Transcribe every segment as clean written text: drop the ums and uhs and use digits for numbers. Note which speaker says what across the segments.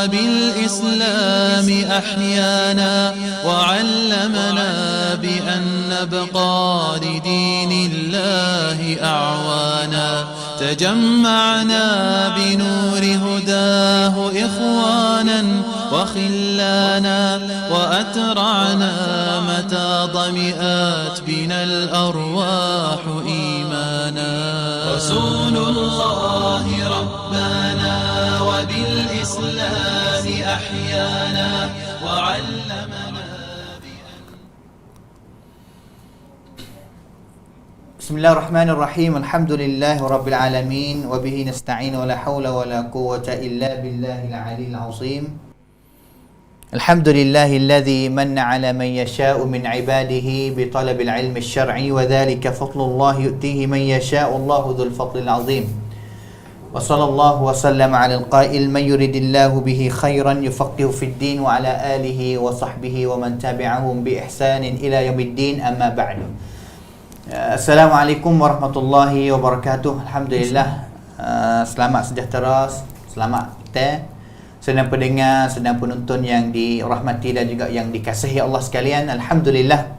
Speaker 1: وبالإسلام أحيانا وعلمنا بأن نبقى لدين الله أعوانا تجمعنا بنور هداه إخوانا وخلانا وأترعنا متى ضمئات بنا الأرواح إيمانا رسول الله ربنا وبالإسلام أحيانا وعلمنا.
Speaker 2: Bismillahirrahmanirrahim. Alhamdulillahi rabbil alamin wa bihi nasta'in wa la hawla wa la quwwata illa billahil aliyyil azim. Alhamdulillahi alladhi manna ala man yasha'u min ibadihi bi talabil ilmi asy-syar'i wa dhalika fadlullahi yu'tihi man yasha'u Allahu dzul fadlil azim. Wa sallallahu wa sallama 'alal qa'il man yuridillahu bihi khairan yufaqihu fid din wa ala alihi wa sahbihi wa man tabi'ahum bi ihsanin ila yaumiddin, amma ba'du. Assalamualaikum warahmatullahi wabarakatuh. Alhamdulillah, selamat sejahtera, selamat kita sedang pendengar, sedang penonton yang dirahmati dan juga yang dikasihi Allah sekalian. Alhamdulillah,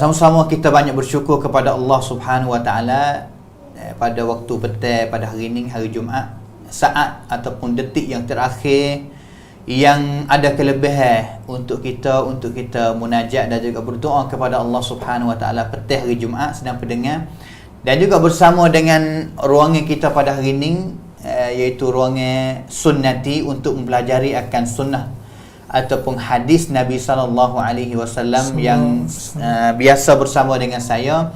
Speaker 2: sama-sama kita banyak bersyukur kepada Allah Subhanahu wa taala pada waktu petang pada hari ini, hari Jumaat, saat ataupun detik yang terakhir yang ada kelebihan untuk kita munajat dan juga berdoa kepada Allah Subhanahu wa taala petang hari Jumaat sedang pendengar, dan juga bersama dengan ruangan kita pada hari ini, iaitu ruangan sunnati untuk mempelajari akan sunnah ataupun hadis Nabi sallallahu alaihi wasallam yang biasa bersama dengan saya.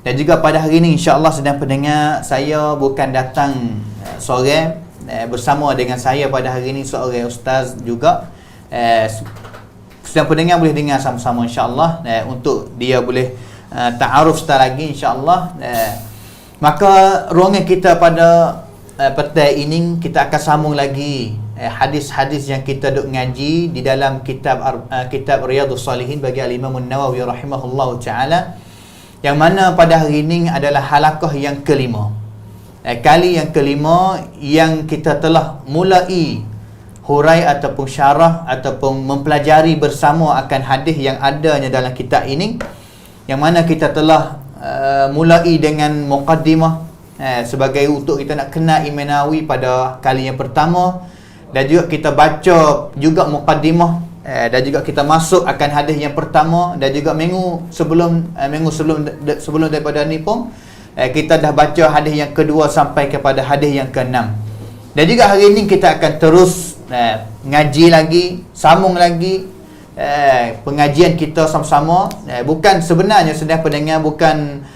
Speaker 2: Dan juga pada hari ini insya-Allah sedang pendengar, saya bukan datang seorang, bersama dengan saya pada hari ini seorang ustaz juga. Sedang pendengar boleh dengar sama-sama insya-Allah, untuk dia boleh ta'aruf sekali lagi insya-Allah. Maka ruangan kita pada petang ini kita akan sambung lagi hadis-hadis yang kita duk ngaji di dalam kitab Riyadhus Shalihin bagi Al-Imam An-Nawawi rahimahullahu taala, yang mana pada hari ini adalah halaqah yang kelima. Kali yang kelima yang kita telah mulai hurai ataupun syarah ataupun mempelajari bersama akan hadis yang adanya dalam kitab ini, yang mana kita telah mulai dengan muqaddimah sebagai untuk kita nak kenal Imam Nawawi pada kali yang pertama, dan juga kita baca juga muqaddimah, dan juga kita masuk akan hadis yang pertama, dan juga minggu sebelum daripada ni pun kita dah baca hadis yang kedua sampai kepada hadis yang ke-6. Dan juga hari ini kita akan terus ngaji lagi, sambung lagi pengajian kita sama-sama. Bukan sebenarnya sedang pendengar, bukan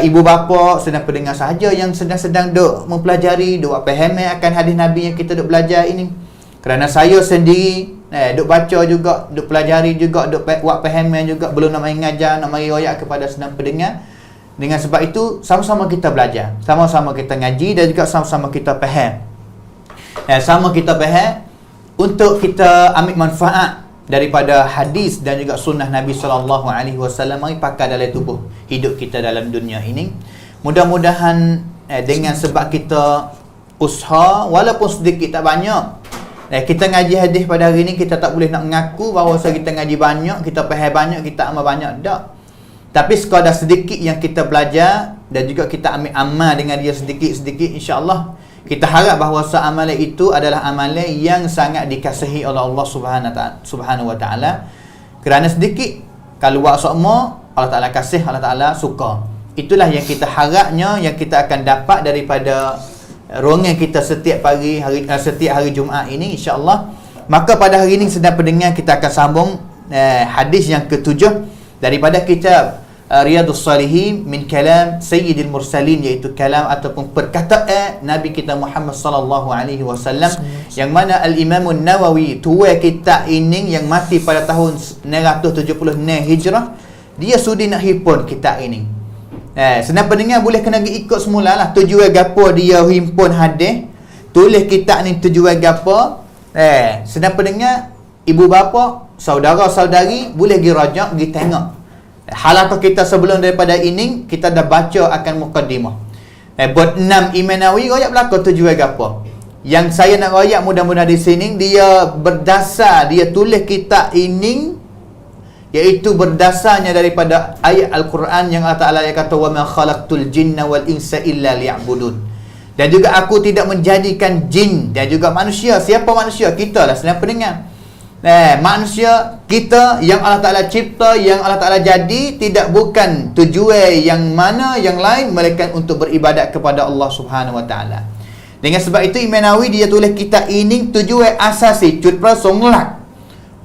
Speaker 2: ibu bapa sedang pendengar sahaja yang sedang duk mempelajari, duk faham akan hadis Nabi yang kita duk belajar ini. Kerana saya sendiri duk baca juga, duk pelajari juga, duk buat faham juga, belum nak main ngajar, nak mari royak kepada sedang pendengar. Dengan sebab itu sama-sama kita belajar, sama-sama kita ngaji, dan juga sama-sama kita faham. Sama kita faham untuk kita ambil manfaat daripada hadis dan juga sunnah Nabi sallallahu alaihi wasallam mari pakai dalam tubuh hidup kita dalam dunia ini. Mudah-mudahan dengan sebab kita usaha walaupun sedikit tak banyak, kita ngaji hadis pada hari ini, kita tak boleh nak mengaku bahawa kita ngaji banyak, kita faham banyak, kita amal banyak, tak. Tapi sekadar sedikit yang kita belajar dan juga kita ambil amal dengan dia sedikit-sedikit, insya-Allah kita harap bahawa amalan itu adalah amalan yang sangat dikasihi oleh Allah Subhanahu wa taala. Kerana sedikit kalau buat semua, Allah Taala kasih, Allah Taala suka. Itulah yang kita harapnya, yang kita akan dapat daripada ruangan kita setiap hari Jumaat ini, insya-Allah. Maka pada hari ini sedang pendengar, kita akan sambung hadis yang ke-7 daripada kitab Riyadhus Shalihin min kalam Sayyidil Mursalin, iaitu kalam ataupun perkataan Nabi kita Muhammad sallallahu alaihi wasallam, yang mana Al-Imam An-Nawawi tua kita ini yang mati pada tahun 976 Hijrah, dia sudi nak himpun kitab ini. Senang pendengar boleh kena ikut semula lah tujuan gapo dia himpun hadis, tulis kitab ni tujuan gapo. Senang pendengar, ibu bapa, saudara-saudari boleh pergi rajak, pergi tengok halaqah kita sebelum daripada ini, kita dah baca akan muqaddimah. Buat 6 Imam Nawawi royak belaka tujuan gapo. Yang saya nak royak mudah-mudahan di sini, dia tulis kitab ini iaitu berdasarnya daripada ayat Al-Quran yang Allah Ta'ala kata wa ma khalaqtul jinna wal insa illa liya'budun. Dan juga aku tidak menjadikan jin dan juga manusia. Siapa manusia? Kita lah sedang pendengar. Manusia kita yang Allah Ta'ala cipta, yang Allah Ta'ala jadi, tidak bukan tujuan yang mana yang lain melainkan untuk beribadat kepada Allah Subhanahu Wa Ta'ala. Dengan sebab itu Imam Nawawi dia tulis kitab ini tujuan asasi cut prasong lah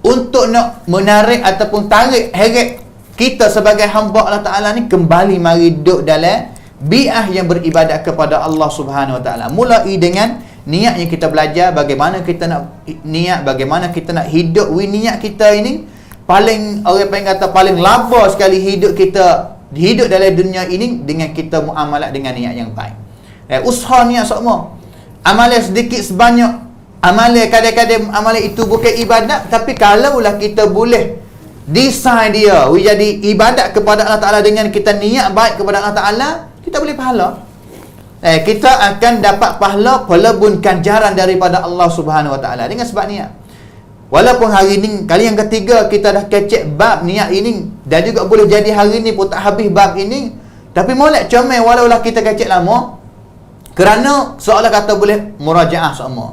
Speaker 2: untuk nak menarik ataupun tarik heret kita sebagai hamba Allah Ta'ala ni kembali mari duduk dalam bi'ah yang beribadat kepada Allah Subhanahu Wa Ta'ala. Mulai dengan niat yang kita belajar, bagaimana kita nak niat, bagaimana kita nak hidup. Niat kita ini paling, orang kata paling laba sekali hidup kita, hidup dalam dunia ini dengan kita muamalat dengan niat yang baik. Usaha niat semua. Amalan sedikit sebanyak, amalan kadang-kadang amalan itu bukan ibadat, tapi kalaulah kita boleh design dia jadi ibadat kepada Allah Ta'ala dengan kita niat baik kepada Allah Ta'ala, kita boleh pahala. Kita akan dapat pahala pelebun ganjaran daripada Allah Subhanahu Wa Ta'ala dengan sebab niat. Walaupun hari ini kali yang ketiga kita dah kecek bab niat ini, dan juga boleh jadi hari ini pun tak habis bab ini, tapi molek comel walaulah kita kecek lama, kerana seolah kata boleh murajaah semua.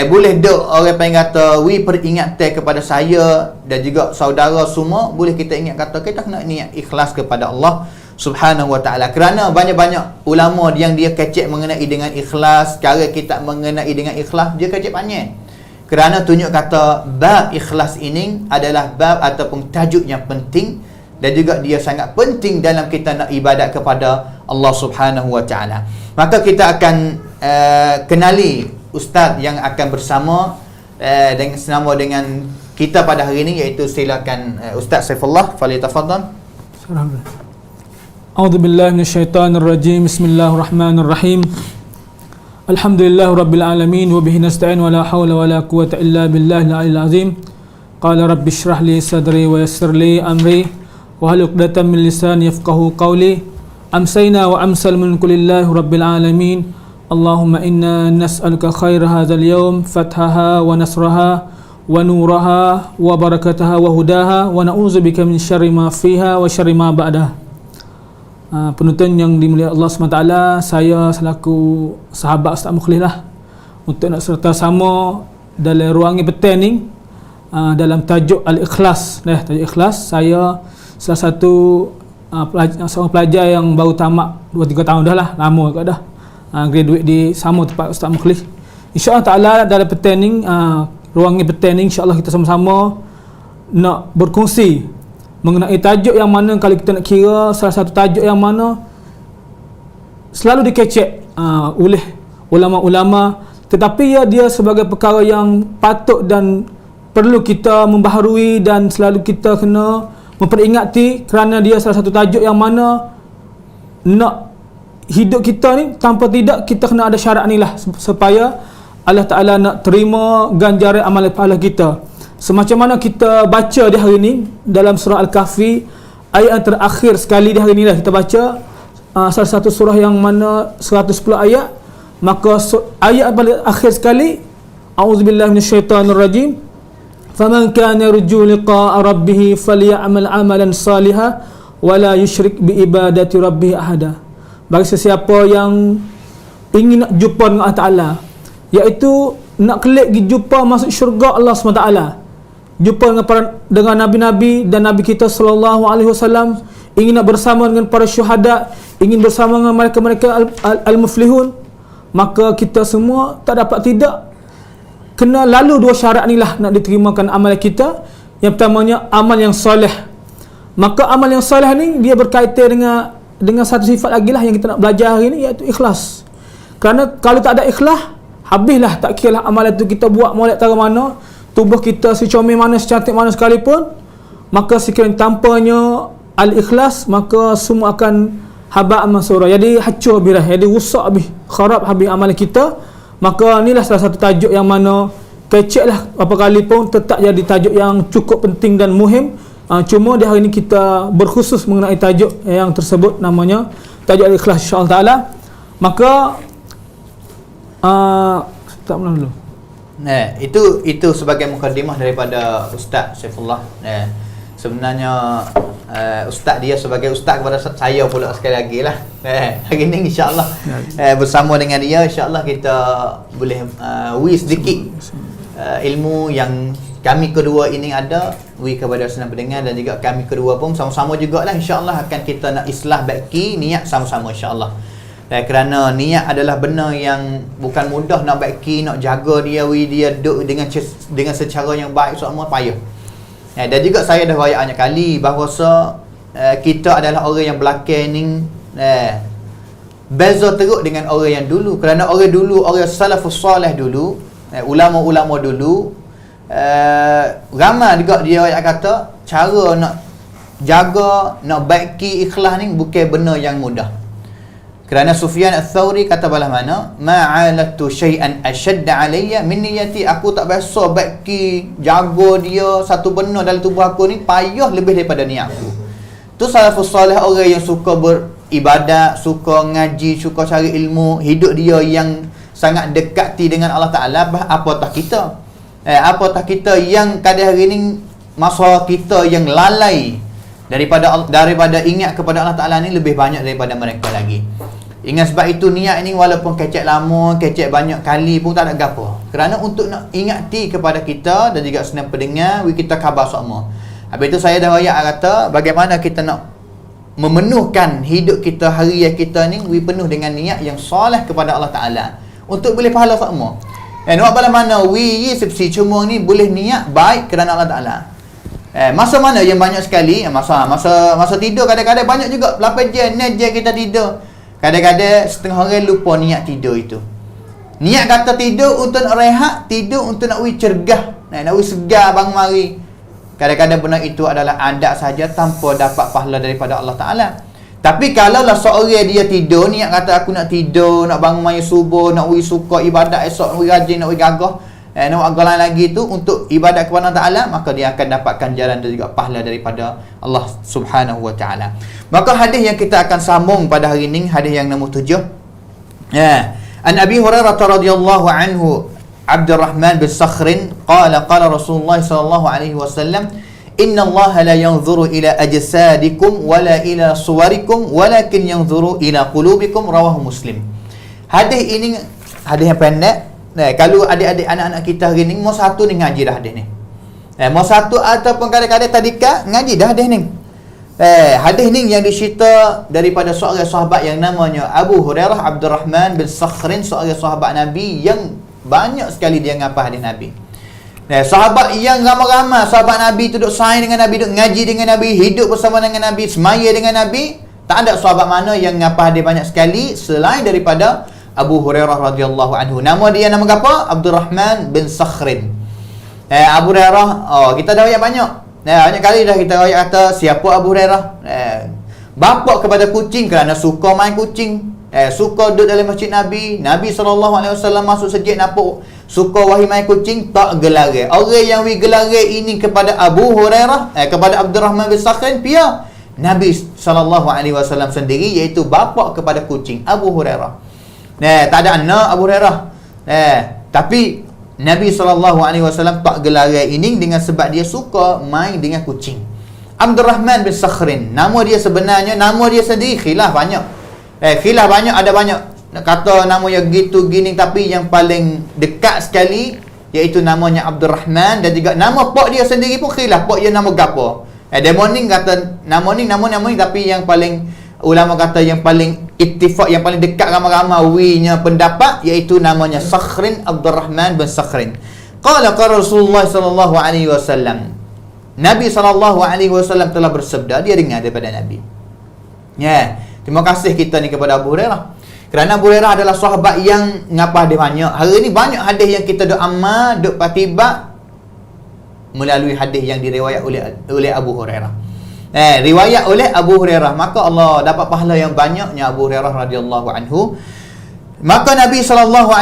Speaker 2: Boleh duk orang panggil kata peringatan kepada saya dan juga saudara semua, boleh kita ingat kata kita kena niat ikhlas kepada Allah Subhanahu Wa Ta'ala. Kerana banyak-banyak ulama yang dia kecek mengenai dengan ikhlas, cara kita mengenai dengan ikhlas dia kecek panjang. Kerana tunjuk kata bab ikhlas ini adalah bab ataupun tajuk yang penting, dan juga dia sangat penting dalam kita nak ibadat kepada Allah Subhanahu Wa Ta'ala. Maka kita akan kenali ustaz yang akan bersama dengan senama dengan kita pada hari ini, iaitu silakan Ustaz Saifullah, falyatafaddal.
Speaker 3: A'udzubillahi minasyaitonirrajim. Bismillahirrahmanirrahim. Alhamdulillahirabbil alamin wa bihi nasta'in wa la haula wa la quwwata illa billahil aliyyil azim. Qala rabbi shrah li sadri wa yassir li amri wa hlul 'uqdatam min lisani yafqahu qawli. Amsayna wa amsal mulku lillahi rabbil alamin. Allahumma inna nas'aluka khair hadzal yawm, fathaha wa nasraha wa nuraha wa barakataha wa hudaha, wa na'udzubika min syarri ma fiha wa syarri ma ba'daha. Penonton yang dimuliakan Allah SWT, saya selaku sahabat Ustaz Mukhlih lah untuk nak serta sama dalam ruangan petang ni dalam tajuk Al-Ikhlas. Tajuk Ikhlas, saya salah satu seorang pelajar yang baru tamat 2-3 tahun dah lah, lama juga dah, graduate di sama tempat Ustaz Mukhlih. InsyaAllah ta'ala dalam petang ni, ruangan petang ni, insyaAllah kita sama-sama nak berkongsi mengenai tajuk yang mana, kalau kita nak kira salah satu tajuk yang mana selalu dikecek oleh ulama-ulama, tetapi dia sebagai perkara yang patut dan perlu kita membaharui dan selalu kita kena memperingati, kerana dia salah satu tajuk yang mana nak hidup kita ni tanpa tidak kita kena ada syarat ni lah, supaya Allah Ta'ala nak terima ganjaran amalan pahala kita. Semacam mana kita baca di hari ini dalam surah Al-Kahfi, ayat yang terakhir sekali di hari ini lah kita baca salah satu surah yang mana 110 ayat. Maka ayat paling akhir sekali, a'udzubillahi minasyaitonirrajim, faman kana yarju liqa'a rabbih falyamal amalan salihan wa la yusyrik bi ibadati rabbih ahada. Bagi sesiapa yang ingin nak jumpa dengan Allah Ta'ala, iaitu nak kelak pergi jumpa masuk syurga Allah SWT, jumpa dengan nabi-nabi dan nabi kita sallallahu alaihi wasallam, ingin nak bersama dengan para syuhada, ingin bersama dengan mereka-mereka al-muflihun, maka kita semua tak dapat tidak kena lalu dua syarat ni lah nak diterimakan amal kita. Yang pertamanya amal yang soleh. Maka amal yang soleh ni dia berkaitan dengan satu sifat lagi lah yang kita nak belajar hari ni, iaitu ikhlas. Kerana kalau tak ada ikhlas, habislah, tak kira lah amalan tu kita buat molek tara mana, tubuh kita secomel mana, secantik mana sekalipun, maka sekiranya tampanya al-ikhlas, maka semua akan haba' mansura, jadi hancur habis, jadi rusak habis, kharab habis amalan kita. Maka inilah salah satu tajuk yang mana kecek lah apa kali pun tetap jadi tajuk yang cukup penting dan muhim. Cuma di hari ini kita berkhusus mengenai tajuk yang tersebut, namanya tajuk al-ikhlas, insyaAllah ta'ala. Maka Ustaz mula dulu.
Speaker 2: Itu sebagai mukadimah daripada Ustaz Saifullah. Sebenarnya Ustaz dia sebagai Ustaz kepada saya pula sekali lagi lah. Hari ni insya-Allah bersama dengan dia insya-Allah kita boleh sedikit ilmu yang kami kedua ini ada kepada senang pendengar, dan juga kami kedua pun sama-sama jugalah insya-Allah akan kita nak islah baiki niat sama-sama insya-Allah. Kerana niat adalah benda yang bukan mudah nak baiki, nak jaga dia, dia duduk dengan secara yang baik semua payah. Dan juga saya dah banyak kali bahawa kita adalah orang yang belakang ni beza teruk dengan orang yang dulu. Kerana orang dulu, orang salafus salih dulu, ulama-ulama dulu, ramai juga dia kata cara nak jaga, nak baiki ikhlas ni bukan benda yang mudah. Kerana Sufyan Ats-Tsauri kata balah mana, ma'alatu syai'an ashadda alayya min niyati, aku tak biasa baiki jaga dia satu benda dalam tubuh aku ni payah lebih daripada niat aku. Tu salafus salih, orang yang suka beribadat, suka ngaji, suka cari ilmu, hidup dia yang sangat dekati dengan Allah Taala. Apatah kita? Apatah kita yang kadang hari ni masa kita yang lalai daripada ingat kepada Allah Taala ni lebih banyak daripada mereka lagi. Ingat sebab itu niat ni walaupun kecek lama, kecek banyak kali pun tak ada gapo. Kerana untuk nak ingati kepada kita dan juga senang pendengar, kita khabar semua. Habis itu saya dah royak kata bagaimana kita nak memenuhkan hidup kita, harian kita ni penuh dengan niat yang soleh kepada Allah Taala untuk boleh pahala semua. Nak bala mana sepsi cuma ni boleh niat baik kerana Allah Taala. Masa mana yang banyak sekali masa tidur kadang-kadang banyak juga 8 jam, 9 jam kita tidur. Kadang-kadang setengah orang lupa niat tidur itu. Niat kata tidur untuk nak rehat, tidur untuk nak cergah, nak segar bangun mari. Kadang-kadang benda itu adalah adat saja tanpa dapat pahala daripada Allah Taala. Tapi kalaulah seorang dia tidur, niat kata aku nak tidur, nak bangun mari subuh, nak suka ibadat esok, nak rajin, nak gagah, nak agalan lagi tu untuk ibadat kepada Allah Taala, maka dia akan dapatkan jalan dan juga pahala daripada Allah Subhanahu wa taala. Maka hadis yang kita akan sambung pada hari ini, hadis yang nombor 7. An Abi Hurairah radhiyallahu anhu, Abdurrahman bin Sakhrin qala Rasulullah sallallahu alaihi wasallam, inna Allah la yanzuru ila ajsadikum wala ila suwarikum walakin yanzuru ila qulubikum, rawahu Muslim. Hadis ini hadis yang pendek. Kalau adik-adik anak-anak kita hari ni mau satu ni ngaji dah hadis ni. Mau satu ataupun kadang-kadang tadika ngaji dah hadis ni. Hadis ni yang dicerita daripada seorang sahabat yang namanya Abu Hurairah Abdurrahman bin Sakhrin, seorang sahabat Nabi yang banyak sekali dia ngapa hadis Nabi. Sahabat yang ramai-ramai sahabat Nabi tu duduk sayang dengan Nabi, duduk ngaji dengan Nabi, hidup bersama dengan Nabi, semaya dengan Nabi. Tak ada sahabat mana yang ngapa hadis banyak sekali selain daripada Abu Hurairah radhiyallahu anhu. Nama dia nama apa? Abdurrahman bin Sakhrin. Abu Hurairah, kita dah banyak. Banyak kali dah kita kata siapa Abu Hurairah. Bapa kepada kucing kerana suka main kucing. Suka duduk dalam masjid Nabi. Nabi SAW masuk sejid nampak suka wahi main kucing, tak gelare. Orang yang gelare ini kepada Abu Hurairah, kepada Abdurrahman bin Sakhrin, pia Nabi SAW sendiri, iaitu bapa kepada kucing, Abu Hurairah. Tak ada anak Abu Hurairah. Tapi Nabi SAW tak gelare ini dengan sebab dia suka main dengan kucing. Abdurrahman bin Sakhrin, nama dia sebenarnya, nama dia sendiri khilaf banyak. Khilaf banyak, ada banyak nak kata namanya gitu gini, tapi yang paling dekat sekali iaitu namanya Abdurrahman, dan juga nama pak dia sendiri pun khilaf, pak dia nama gapo. Demoning kata nama ni, tapi yang paling ulama kata yang paling ittifaq, yang paling dekat ramai-ramai winya pendapat iaitu namanya Sakhrin, Abdurrahman bin Sakhrin. Qala Rasulullah sallallahu alaihi wasallam, Nabi sallallahu alaihi wasallam telah bersabda, dia dengar daripada Nabi. Terima kasih kita ni kepada Abu Hurairah. Kerana Abu Hurairah adalah sahabat yang ngapa dia banyak. Hari ni banyak hadis yang kita duk amal, duk patibak melalui hadis yang diriwayat oleh Abu Hurairah. Riwayat oleh Abu Hurairah, maka Allah dapat pahala yang banyaknya Abu Hurairah radhiyallahu anhu. Maka Nabi SAW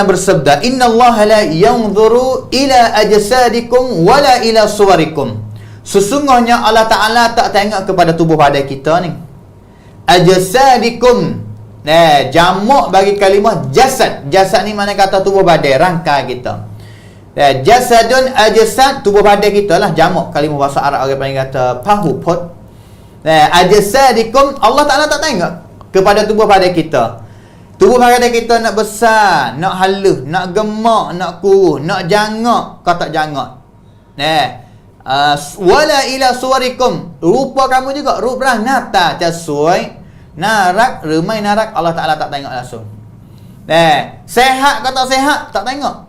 Speaker 2: bersabda, inna Allah la yanzuru ila ajsadikum wala ila suwarikum. Sesungguhnya Allah Ta'ala tak tengok kepada tubuh badan kita ni. Ajsadikum, Jamak bagi kalimah jasad. Jasad ni mana kata tubuh badan, rangkai kita. Jasadun ajsad, tubuh badan kita lah. Jamak kalimah bahasa Arab orang panggil kata pahu, pot. Ajsadikum, Allah Ta'ala tak tengok kepada tubuh badan kita. Tubuh badan kita nak besar, nak halus, nak gemak, nak kurus, nak jangak, kau tak jangak. Wala ila suwarikum, rupa kamu juga, rupa nata sesuai narak, remai narak, Allah Ta'ala tak tengok langsung. Sehat kata sehat, tak tengok.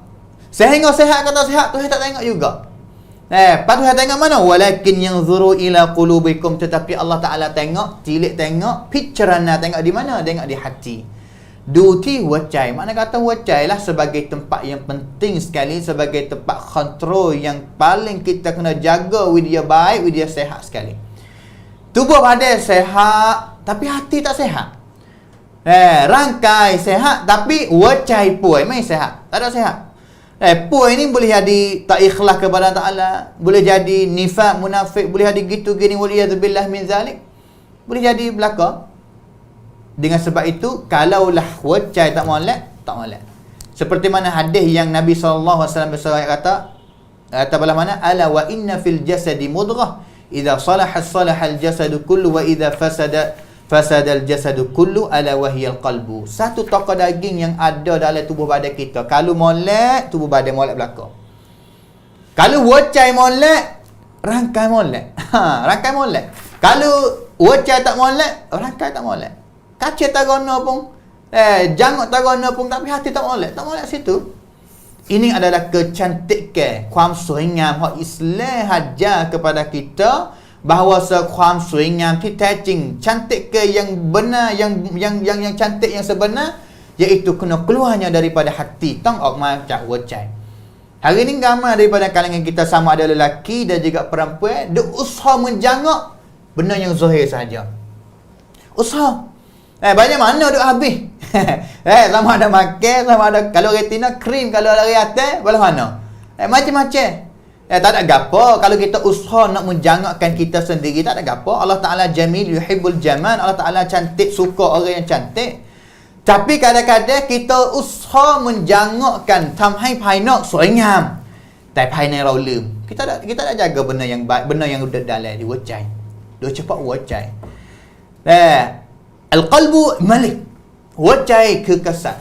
Speaker 2: Sehingga sehat kata sehat, Tuhan tak tengok juga. Patut tengok mana? Walakin yanzuru ila qulubikum, tetapi Allah Ta'ala tengok, tilik tengok, pikiranna tengok di mana? Tengok di hati. Duti wacai. Mana kata wacai lah sebagai tempat yang penting sekali, sebagai tempat kontrol yang paling kita kena jaga with dia baik, with dia sehat sekali. Tubuh badan sehat, tapi hati tak sehat. Rangkai sehat, tapi wacai puai mai sehat. Tak ada sehat. Puai ni boleh jadi tak ikhlas kepada Allah Ta'ala, boleh jadi nifaq, munafik, boleh jadi gitu gini, waliyadzubillah min zalik. Boleh jadi belaka. Dengan sebab itu, kalaulah wacai tak molek, tak molek. Seperti mana hadis yang Nabi SAW kata belah mana? Ala wa inna fil jasadi mudghah, idza salahat salahal jasadu kullu, wa idza fasadal jasadu kullu, ala wahiyal qalbu. Satu tokoh daging yang ada dalam tubuh badan kita, kalau molek, tubuh badan molek belaka. Kalau wacai molek, rangkai molek. Rangkai molek. Kalau wacai tak molek, rangkai tak molek. Kaca tak guna pun, jangok tak guna pun, tapi hati tak molek. Tak molek situ. Ini adalah kecantikan, ความสวยงาม hak Islam hajar kepada kita bahawaความสวยงามที่แท้จริง cantik ke yang benar, yang cantik yang sebenar, iaitu kena keluarnya daripada hati, tang ok macam wacai. Hari ni ramai daripada kalangan kita, sama ada lelaki dan juga perempuan, dia usaha menjangak benda yang zahir saja. Usaha. Banyak mana duk habis. Sama ada makan, sama ada kalau retina krim, kalau lari atas, belah mana. Macam-macam. Tak ada gapo. Kalau kita usaha nak menjangakkan kita sendiri, tak ada gapo. Allah Ta'ala jamil, yuhibbul jamal. Allah Ta'ala cantik, suka orang yang cantik. Tapi kadang-kadang kita usaha menjangakkan tamhai painak สวยงาม แต่ภายในเราลืม kita tak jaga benda yang baik, benda yang ada dalam di wajai. Dia cepat wajai. Al-qalbu malik. Wajai kekasat.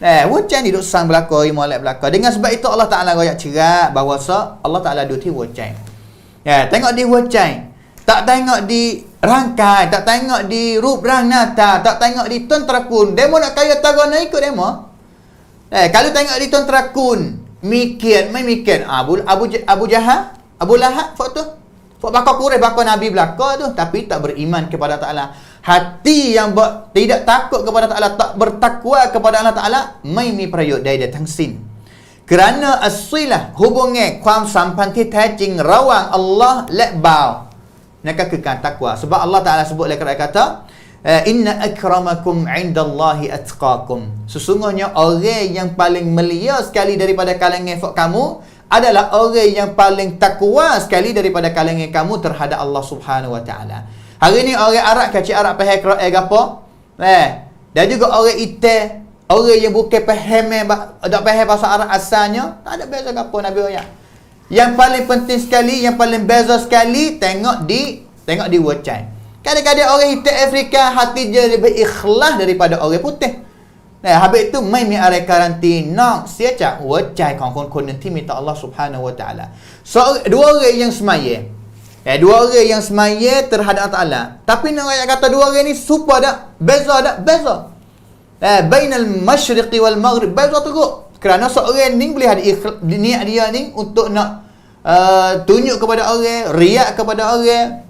Speaker 2: Wajai ni duk sang belaka, molek belaka. Dengan sebab itu Allah Ta'ala royak cerak bahawa Allah Ta'ala duti wajai. Tengok di wajai. Tak tengok di rangkai, tak tengok di rup rang nata, tak tengok di tuan terakun. Demo nak kaya tagana ikut demo. Kalau tengok di tuan terakun, mikir, Abu Jahal, Abu Lahab, foto. Fok bakal kureh bakal Nabi belaka tu, tapi tak beriman kepada Ta'ala. Hati yang tidak takut kepada Ta'ala, tak bertakwa kepada Allah Ta'ala,ไม่มีประโยชน์ใดๆทั้งสิ้น kerana as-silah ฮุบงแง่ความสัมพันธ์ที่แท้จริงระหว่าง Allah และบ่าว นั่นก็คือการตักวา sebab Allah Ta'ala sebut dalam kata inna akramakum indallahi atqakum, sesungguhnya orang yang paling mulia sekali daripada kalangan kamu adalah orang yang paling takwa sekali daripada kalangan kamu terhadap Allah Subhanahu wa Ta'ala. Hari ni orang Arab kacik Arab faham Quran gapo? Dan juga orang Ite, orang yang bukan faham tak faham bahasa Arab asalnya, tak ada beza gapo Nabi ayat. Yang paling penting sekali, yang paling beza sekali, tengok di wacai. Kadang-kadang orang Ite Afrika hati dia lebih ikhlas daripada orang putih. Habis itu mai mi are karantina siapa wajai kon nanti minta Allah Subhanahu wa Ta'ala. So dua orang yang semaya. Dua orang yang semaya terhadap Ta'ala. Tapi nak ayat kata dua orang ni super dak? Beza dak? Beza. Bainal masyriqi wal maghrib, beza teruk. Kerana seorang ni boleh ada niat dia ni untuk nak tunjuk kepada orang, riak kepada orang,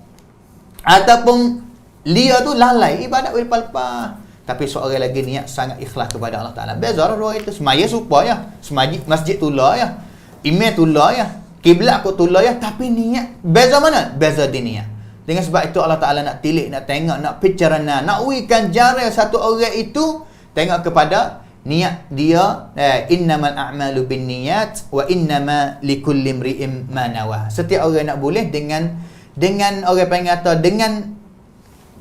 Speaker 2: ataupun dia tu lalai ibadat berlepas-lepas. Tapi seorang lagi niat sangat ikhlas kepada Allah Ta'ala. Beza lah dua itu. Semaya supaya ya. Masjid tulah ya. Imam tulah ya. Kiblat aku tulah ya. Tapi niat. Beza mana? Beza di niat. Dengan sebab itu Allah Ta'ala nak tilik, nak tengok, nak picarana, nak uikan jari satu orang itu. Tengok kepada niat dia. Innamal a'malu bin niyat. Wa innama likulli imri'im ma nawa. Setiap orang nak boleh dengan orang panggil kata, dengan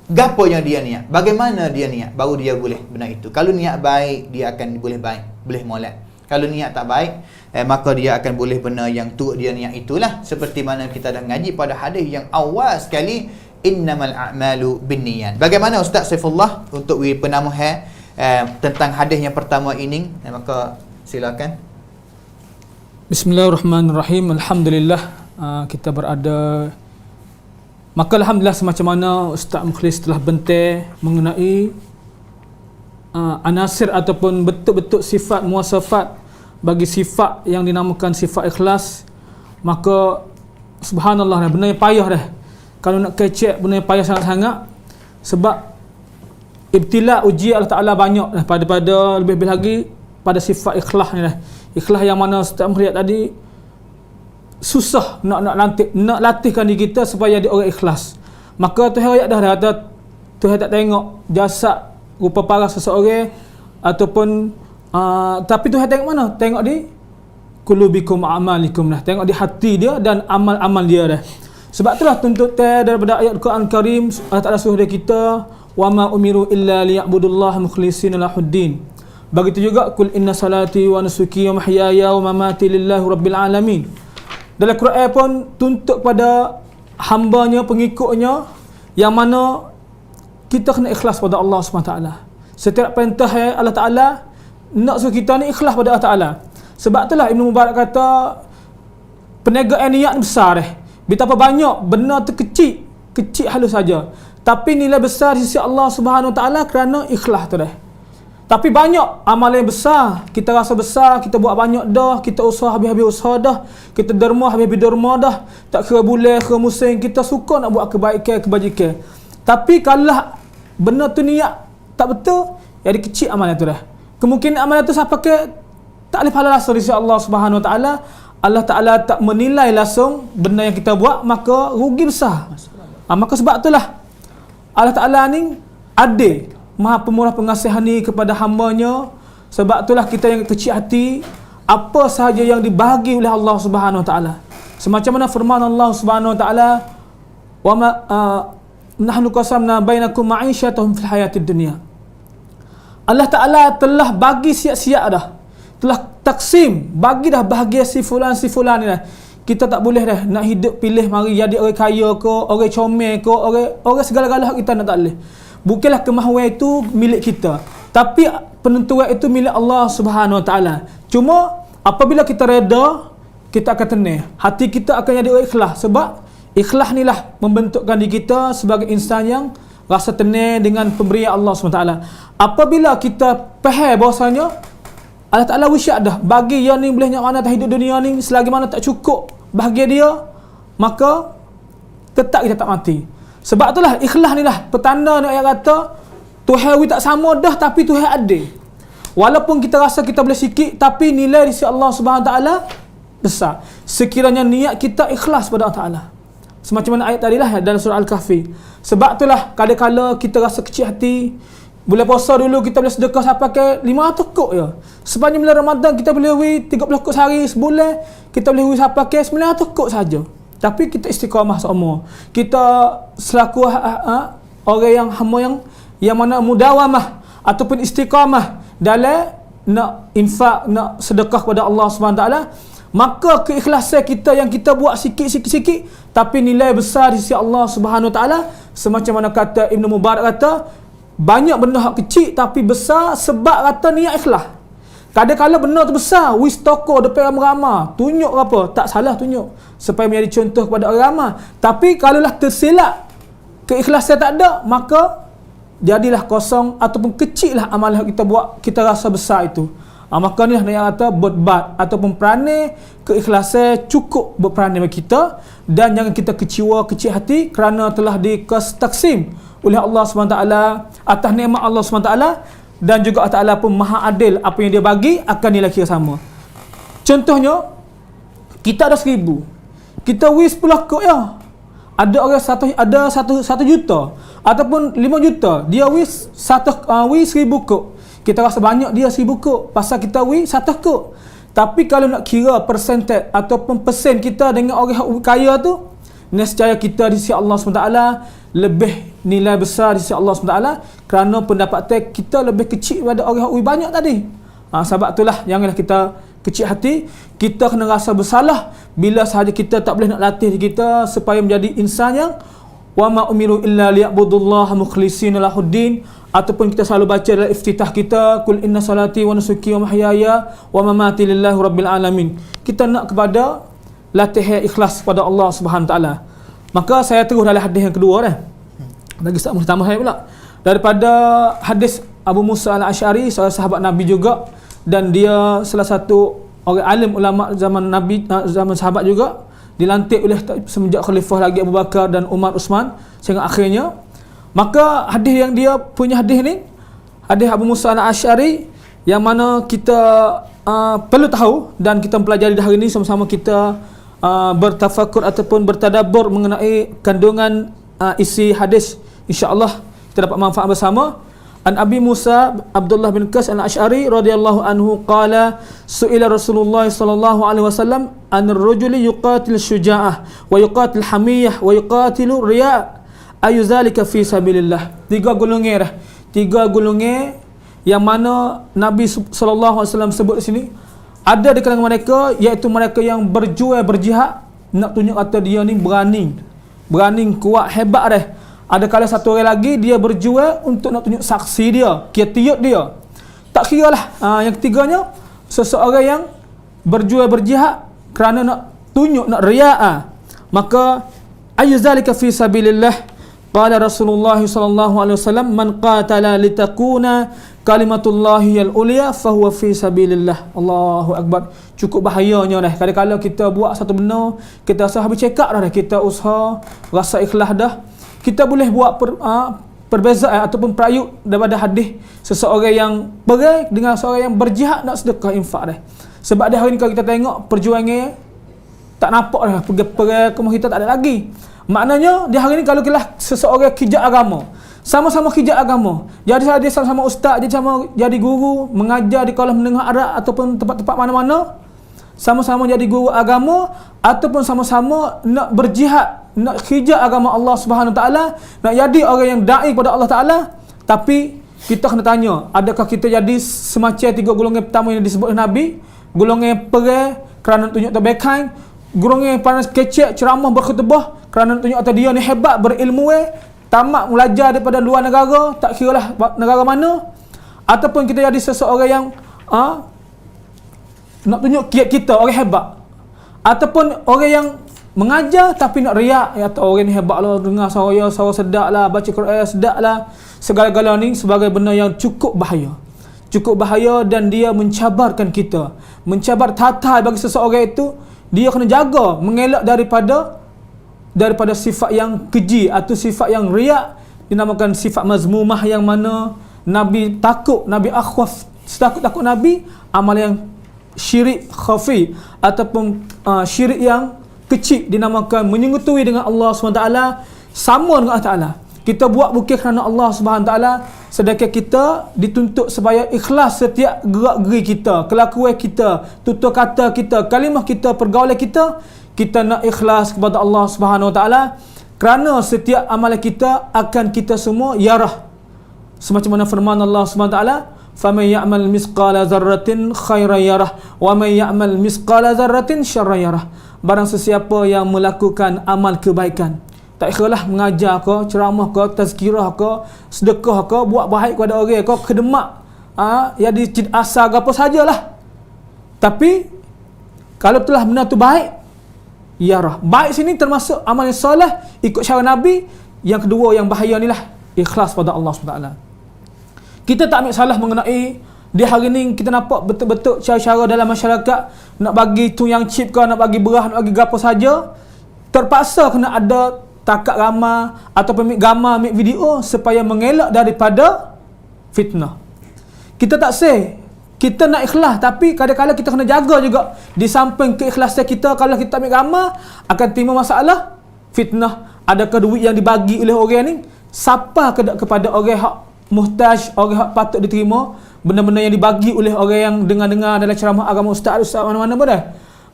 Speaker 2: gapo yang dia niat, bagaimana dia niat, baru dia boleh benda itu. Kalau niat baik, dia akan boleh baik, boleh molek. Kalau niat tak baik, maka dia akan boleh benda yang turut dia niat itulah. Seperti mana kita dah ngaji pada hadis yang awal sekali, innamal a'malu binniyat. Bagaimana Ustaz Saifullah untuk penamuhan tentang hadis yang pertama ini? Maka silakan.
Speaker 3: Bismillahirrahmanirrahim. Alhamdulillah kita berada. Maka alhamdulillah semacam mana Ustaz Mukhlis telah bentar mengenai anasir ataupun betul-betul sifat muasafat bagi sifat yang dinamakan sifat ikhlas. Maka subhanallah, benda yang payah dah. Kalau nak kecek, benda yang payah sangat-sangat. Sebab ibtila, uji Allah Ta'ala banyak dah pada lebih-lebih lagi pada sifat ikhlas ni dah. Ikhlas yang mana Ustaz melihat tadi susah nak latihkan diri kita supaya jadi orang ikhlas. Maka Tuhan ayat dah kata Tuhan tak tengok jasad rupa parah seseorang ataupun tapi Tuhan tengok mana? Tengok di qulubikum a'malikum dah. Tengok di hati dia dan amal-amal dia dah. Sebab itulah tuntutan daripada ayat Quran Karim Allah Ta'ala suruh dia kita, wa ma umiru illa liya'budullaha mukhlishina lahuddin. Begitu juga kul inna salati wa nusuki wa mahyaya wa mamati lillahi rabbil alamin. Dalam Quran pun tuntut pada hambanya, pengikutnya, yang mana kita kena ikhlas pada Allah SWT. Setiap perintah Allah Ta'ala nak suruh kita ni ikhlas pada Allah Ta'ala. Sebab itulah Ibn Mubarak kata perniagaan niat besar betapa banyak benda tu kecil halus saja, tapi nilai besar di sisi Allah Subhanahu Wa Ta'ala kerana ikhlas tu dah. Tapi banyak amalan yang besar, kita rasa besar, kita buat banyak dah, kita usaha habis-habis usaha dah, kita derma habis-habis derma dah, tak kira bulan, kira musim, kita suka nak buat kebajikan. Tapi kalau benda tu niat tak betul, jadi kecil amalan tu dah. Kemungkinan amalan tu siapa ke tak boleh pahala langsung di sisi Allah Subhanahu Wa Ta'ala. Allah Ta'ala tak menilai langsung benda yang kita buat, maka rugi besar. Maka sebab itulah Allah Ta'ala ni adil, Maha Pemurah Pengasihani kepada hamba-Nya. Sebab itulah kita yang kecil hati, apa sahaja yang dibahagi oleh Allah Subhanahu Wa Ta'ala. Semacam mana firman Allah Subhanahu Wa Ta'ala, wa ma nahnu qasamna bainakum ma'isyatahum fil hayatid dunya. Allah Ta'ala telah bagi siap-siap dah, telah taksim, bagi dah bahagia si fulan ni dah. Kita tak boleh dah nak hidup pilih mari jadi orang kaya ke, orang comel ke, orang segala-galanya kita nak tak boleh. Bukanlah kemahuan itu milik kita, tapi penentuan itu milik Allah Subhanahu Wa Ta'ala. Cuma apabila kita reda, kita akan tenang, hati kita akan jadi orang ikhlas. Sebab ikhlas ni lah membentukkan diri kita sebagai insan yang rasa tenang dengan pemberian Allah SWT. Apabila kita faham bahawasanya Allah Ta'ala wisyak dah bagi yang ni boleh nak mana tak hidup dunia ni, selagi mana tak cukup bahagia dia, maka tetap kita tak mati. Sebab itulah ikhlas ni lah petanda ni ayat kata Tuhan tak sama dah, tapi Tuhan adil. Walaupun kita rasa kita boleh sikit, tapi nilai di sisi Allah Subhanahu Wa Ta'ala besar, sekiranya niat kita ikhlas pada Allah Ta'ala. Semacam mana ayat tadi lah dalam surah Al-Kahfi. Sebab itulah kadang-kadang kita rasa kecil hati. Bulan puasa dulu kita boleh sedekah sampai ke 500 kok je. Sepanjang bulan Ramadan kita boleh beri 30 kok sehari, sebulan kita boleh beri sampai ke 900 kok saja. Tapi kita istiqamah seumur. Kita selaku orang yang hamba yang mana mudawamah ataupun istiqamah dalam nak infak, nak sedekah kepada Allah SWT, maka keikhlasan kita yang kita buat sikit-sikit, tapi nilai besar di sisi Allah Subhanahu Wa Ta'ala. Semacam mana kata Ibn Mubarak kata, banyak benda hak kecil tapi besar sebab kata niat ikhlas. Kadang-kadang benda tu besar, wis toko depan ramai-ramai, tunjuk apa, tak salah tunjuk supaya menjadi contoh kepada orang ramai. Tapi kalaulah tersilap, keikhlasan tak ada, maka jadilah kosong ataupun kecil lah amalan yang kita buat, kita rasa besar itu. Maka ni lah yang kata berbat ataupun perangai keikhlasan cukup berperanai bagi kita, dan jangan kita kecewa, kecil hati kerana telah ditaksim oleh Allah SWT atas nikmat Allah SWT, dan juga Allah Ta'ala pun maha adil, apa yang dia bagi akan nilai kira sama. Contohnya kita ada 1,000, kita wis 10 kok ya, ada orang ada 1 juta ataupun 5 juta, dia wis 1,000 kok, kita rasa banyak dia 1,000 kok pasal kita wis 1 kok. Tapi kalau nak kira persentage ataupun persen kita dengan orang kaya tu, nescaya kita di sisi Allah SWT lebih nilai besar di sisi Allah SWT, kerana pendapatan kita lebih kecil daripada orang yang banyak tadi. Sebab itulah janganlah kita kecil hati. Kita kena rasa bersalah bila sahaja kita tak boleh nak latih diri kita supaya menjadi insan yang wa ma umiru illa liya'budullaha mukhlishina lahuddin, ataupun kita selalu baca dalam iftitah kita, kul inna salati wa nusuki wa mahyaya wa mamati lillahi rabbil alamin. Kita nak kepada latihan ikhlas kepada Allah Subhanahu taala. Maka saya terus dalam hadis yang kedua dah. Lagi tak boleh tambah pula. Daripada hadis Abu Musa al-Asy'ari, seorang sahabat Nabi juga, dan dia salah satu orang alim ulama zaman Nabi, zaman sahabat juga, dilantik oleh semenjak khalifah lagi Abu Bakar dan Umar Uthman sehingga akhirnya. Maka hadis yang dia punya hadis ni, hadis Abu Musa al-Asy'ari, yang mana kita perlu tahu dan kita pelajari hari ini sama-sama kita bertafakur ataupun bertadabbur mengenai kandungan isi hadis. InsyaAllah kita dapat manfaat bersama. An Abi Musa Abdullah bin Qais al-Asy'ari radhiyallahu anhu qala su'ila Rasulullah sallallahu alaihi wasallam an ar-rajuli yuqatil syuja'ah wa yuqatil hamiyah wa yuqatilu riya' ayu zalika fi sabilillah. Tiga golongan yang mana Nabi sallallahu alaihi wasallam sebut di sini ada di kalangan mereka, iaitu mereka yang berjual berjihad, nak tunjuk kata dia ni berani, kuat, hebat dah. Ada kala satu orang lagi dia berjual untuk nak tunjuk saksi dia, kiatiyut dia. Tak kira lah. Yang ketiganya seseorang yang berjual berjihad kerana nak tunjuk, nak riya'. Maka ayu zalika fi sabilillah. Qala Rasulullah sallallahu alaihi wasallam man qatala litakuna kalimatullahi al-ulya fahuwa fi sabilillah. Allahu akbar. Cukup bahayanya dah. Kadang-kadang kita buat satu benda, kita rasa habis cekak dah, kita usaha, rasa ikhlas dah. Kita boleh buat perbezaan ataupun perayuk daripada hadis seseorang yang pergi dengan seorang yang berjihad nak sedekah infak dah. Sebab dah hari ni kalau kita tengok perjuangan tak nampak dah, pergi rumah kita tak ada lagi. Maknanya di hari ni kalau kita seseorang kijak agama, sama-sama kijak agama, jadi dia sama-sama ustaz, jadi guru, mengajar di sekolah menengah Arab ataupun tempat-tempat mana-mana, sama-sama jadi guru agama ataupun sama-sama nak berjihad, nak kijak agama Allah Subhanahu taala, nak jadi orang yang dai kepada Allah taala, tapi kita kena tanya, adakah kita jadi semacam tiga golongan pertama yang disebut oleh Nabi? Golongan pergi kerana tunjuk kebaikan, golongan panas kecek ceramah berkhutbah kerana tunjuk atas dia ni hebat, berilmu, tamat belajar daripada luar negara, tak kiralah negara mana, ataupun kita jadi seseorang yang nak tunjuk kiat kita orang hebat, ataupun orang yang mengajar tapi nak riak, atau orang ni hebat lah, dengar suara sedap lah, baca Quran sedap lah. Segala-gala ni sebagai benda yang cukup bahaya dan dia mencabarkan kita, mencabar tatai bagi seseorang itu. Dia kena jaga, mengelak daripada sifat yang keji atau sifat yang riak, dinamakan sifat mazmumah, yang mana Nabi takut, Nabi akhwaf, setakut-takut Nabi amal yang syirik khafi ataupun syirik yang kecil, dinamakan menyengutui dengan Allah SWT, sama dengan Allah Ta'ala. Kita buat bukan kerana Allah SWT, sedangkan kita dituntut supaya ikhlas setiap gerak-geri kita, kelakuan kita, tutur kata kita, kalimah kita, pergaulan kita. Kita nak ikhlas kepada Allah Subhanahu Wa Taala, kerana setiap amalan kita akan kita semua yarah. Semacam mana firman Allah Subhanahu Wa Taala, "Faman ya'mal misqala dzarratin khairan yarah, wa man ya'mal misqala dzarratin syarran yarah." Barang sesiapa yang melakukan amal kebaikan, tak kiralah mengajar ke, ceramah ke, tazkirah ke, sedekah ke, buat baik kepada orang ke, khidmat, jadi asal ke apa sajalah. Tapi kalau telah benda tu baik, yarah. Baik sini termasuk amal yang soleh, ikut cara Nabi. Yang kedua yang bahaya ni lah, ikhlas pada Allah SWT. Kita tak ambil salah mengenai di hari ni kita nampak betul-betul cara-cara dalam masyarakat nak bagi tu yang chip ke, nak bagi beras, nak bagi gapo saja, terpaksa kena ada takat ramah ataupun gambar, ambil video supaya mengelak daripada fitnah. Kita tak say kita nak ikhlas, tapi kadang-kadang kita kena jaga juga. Di samping keikhlasan kita, kalau kita ambil gambar, akan timbul masalah fitnah. Adakah duit yang dibagi oleh orang ni siapa kepada orang hak muhtaj, orang hak patut diterima? Benda-benda yang dibagi oleh orang yang dengar-dengar dalam ceramah agama ustaz mana-mana pun dah.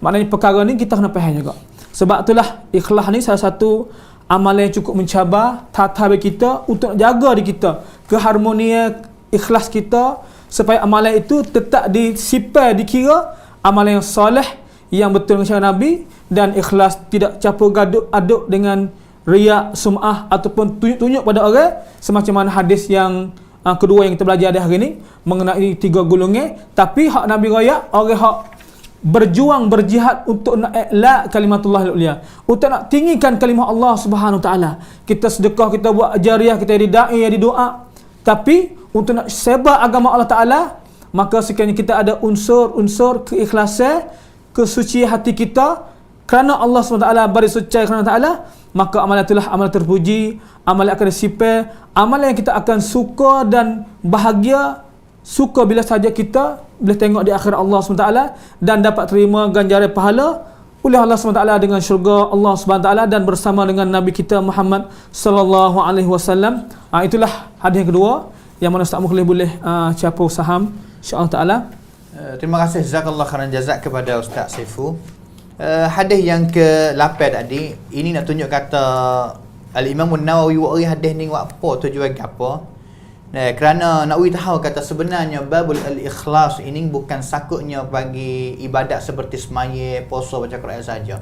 Speaker 3: Maknanya perkara ni kita kena faham juga. Sebab itulah ikhlas ni salah satu amalan yang cukup mencabar tata bagi kita untuk jaga di kita keharmonian ikhlas kita, supaya amalan itu tetap disipai, dikira amalan yang soleh, yang betul dengan cara Nabi, dan ikhlas, tidak campur aduk dengan riak, sum'ah ataupun tunjuk-tunjuk pada orang, semacam mana hadis yang kedua yang kita belajar hari ini mengenai 3 golongan. Tapi hak Nabi raya, orang hak berjuang, berjihad untuk nak i'la kalimatullah al-ulia, untuk nak tinggikan kalimah Allah Subhanahu taala. Kita sedekah, kita buat jariah, kita jadi dai, jadi doa, tapi untuk nak sebar agama Allah taala, maka sekiranya kita ada unsur-unsur keikhlasan, kesucian hati kita kerana Allah SWT, bari suci kerana taala, maka amalan itulah amalan terpuji, amalan akan disipai, amalan yang kita akan suka dan bahagia, suka bila saja kita boleh tengok di akhirat Allah SWT dan dapat terima ganjaran pahala oleh Allah SWT dengan syurga Allah SWT dan bersama dengan Nabi kita Muhammad sallallahu alaihi wasallam. Itulah hadis yang kedua yang mana Ustaz Mukhlif boleh capur saham insya-Allah taala.
Speaker 2: Terima kasih jazakallah khairan jazak kepada Ustaz Saifu. Hadis yang ke-8 tadi, ini nak tunjuk kata Al-Imam An-Nawawi wari hadis ni buat apa, tujuan apa? Kerana nak tahu kata sebenarnya babul al-ikhlas ini bukan sakutnya bagi ibadat seperti semaya, puasa, baca Quran saja.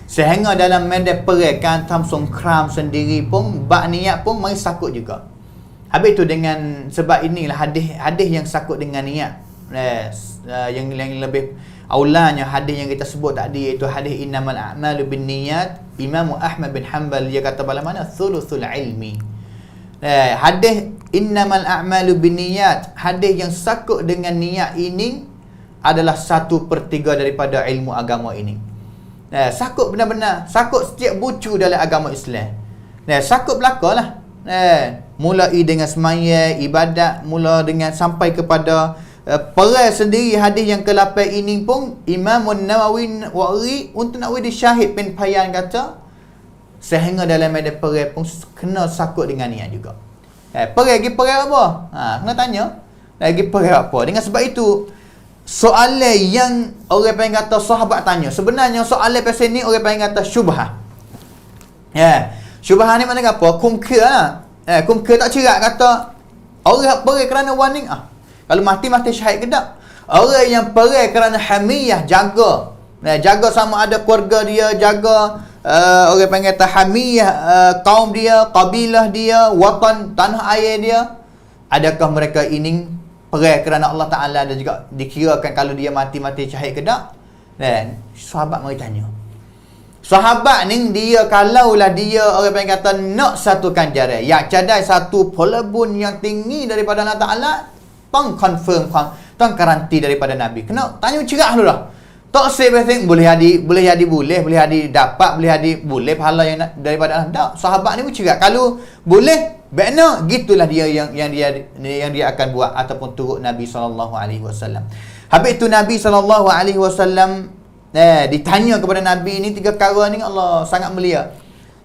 Speaker 2: Sehingga dalam medan perang kan Tamsung Kram sendiri pun bab niat pun mari sakut juga. Habis tu dengan sebab inilah hadis yang sakut dengan niat. Yang lebih aulanya hadis yang kita sebut tadi, iaitu hadis innamal a'malu binniyat. Imam Ahmad bin Hanbal dia kata pada mana thuluthul ilmi. Hadis innamal a'malu binniyat, hadis yang sakut dengan niat ini adalah 1/3 daripada ilmu agama ini. Sakut benar-benar, sakut setiap bucu dalam agama Islam. Sakut belakalah. Mulai dengan semaya, ibadat, mula dengan sampai kepada perang sendiri. Hadis yang ke-8 ini pun Imam An-Nawawi wari untuk nak wadi syahid pen payan kata sehingga dalam medan perang pun kena sakut dengan niat juga. Perang lagi perang apa? Kena tanya. Lagi perang apa? Dengan sebab itu soalan yang orang panggil kata sahabat tanya, sebenarnya soalan pasal ni orang panggil kata syubhah. Syubhah ni mana apa? Kumkir. Kumkir tak cerak kata orang perang kerana warning kalau mati syahid ke tak? Orang yang perang kerana hamiyah, jaga sama ada keluarga dia, jaga orang panggil hamiyah, kaum dia, kabilah dia, watan, tanah air dia. Adakah mereka ini perang kerana Allah Ta'ala dan juga dikirakan kalau dia mati syahid ke tak? Sahabat mari tanya. Sahabat ni dia kalaulah dia orang panggil kata nak satu ganjaran, yang cadai satu pelebun yang tinggi daripada Allah Ta'ala, tong confirm, tong garanti daripada Nabi. Kena tanya cerah dulu lah. Tak say boleh dapat, boleh pahala yang daripada Allah. Tak, sahabat ni cerah. Kalau boleh, benar gitulah dia yang dia akan buat ataupun turut Nabi sallallahu alaihi wasallam. Habis tu Nabi sallallahu alaihi wasallam ditanya kepada Nabi ni 3 perkara ni Allah sangat mulia.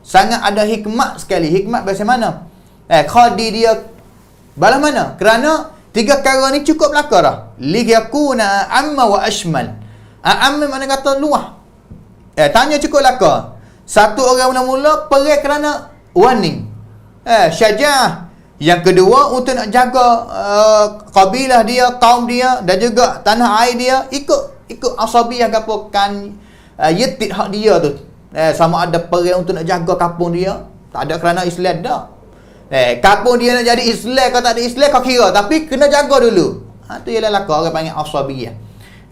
Speaker 2: Sangat ada hikmat sekali. Hikmat bagaimana? Khadi dia balas mana? Kerana 3 perkara ni cukup belaka dah. Li yakuna amma wa ashmal. Amma mana kata luah. Tanya cukup belaka. Satu orang mula-mula perang kerana warning. Syaja'ah. Yang kedua untuk nak jaga kabilah dia, kaum dia dan juga tanah air dia, ikut asabiyah gapo kan yetid hak dia tu. Sama ada perang untuk nak jaga kampung dia, tak ada kerana Islam dah. Kampung dia nak jadi Islam, kalau tak ada Islam kau kira, tapi kena jaga dulu. Tu ialah lakar orang panggil asabiyah.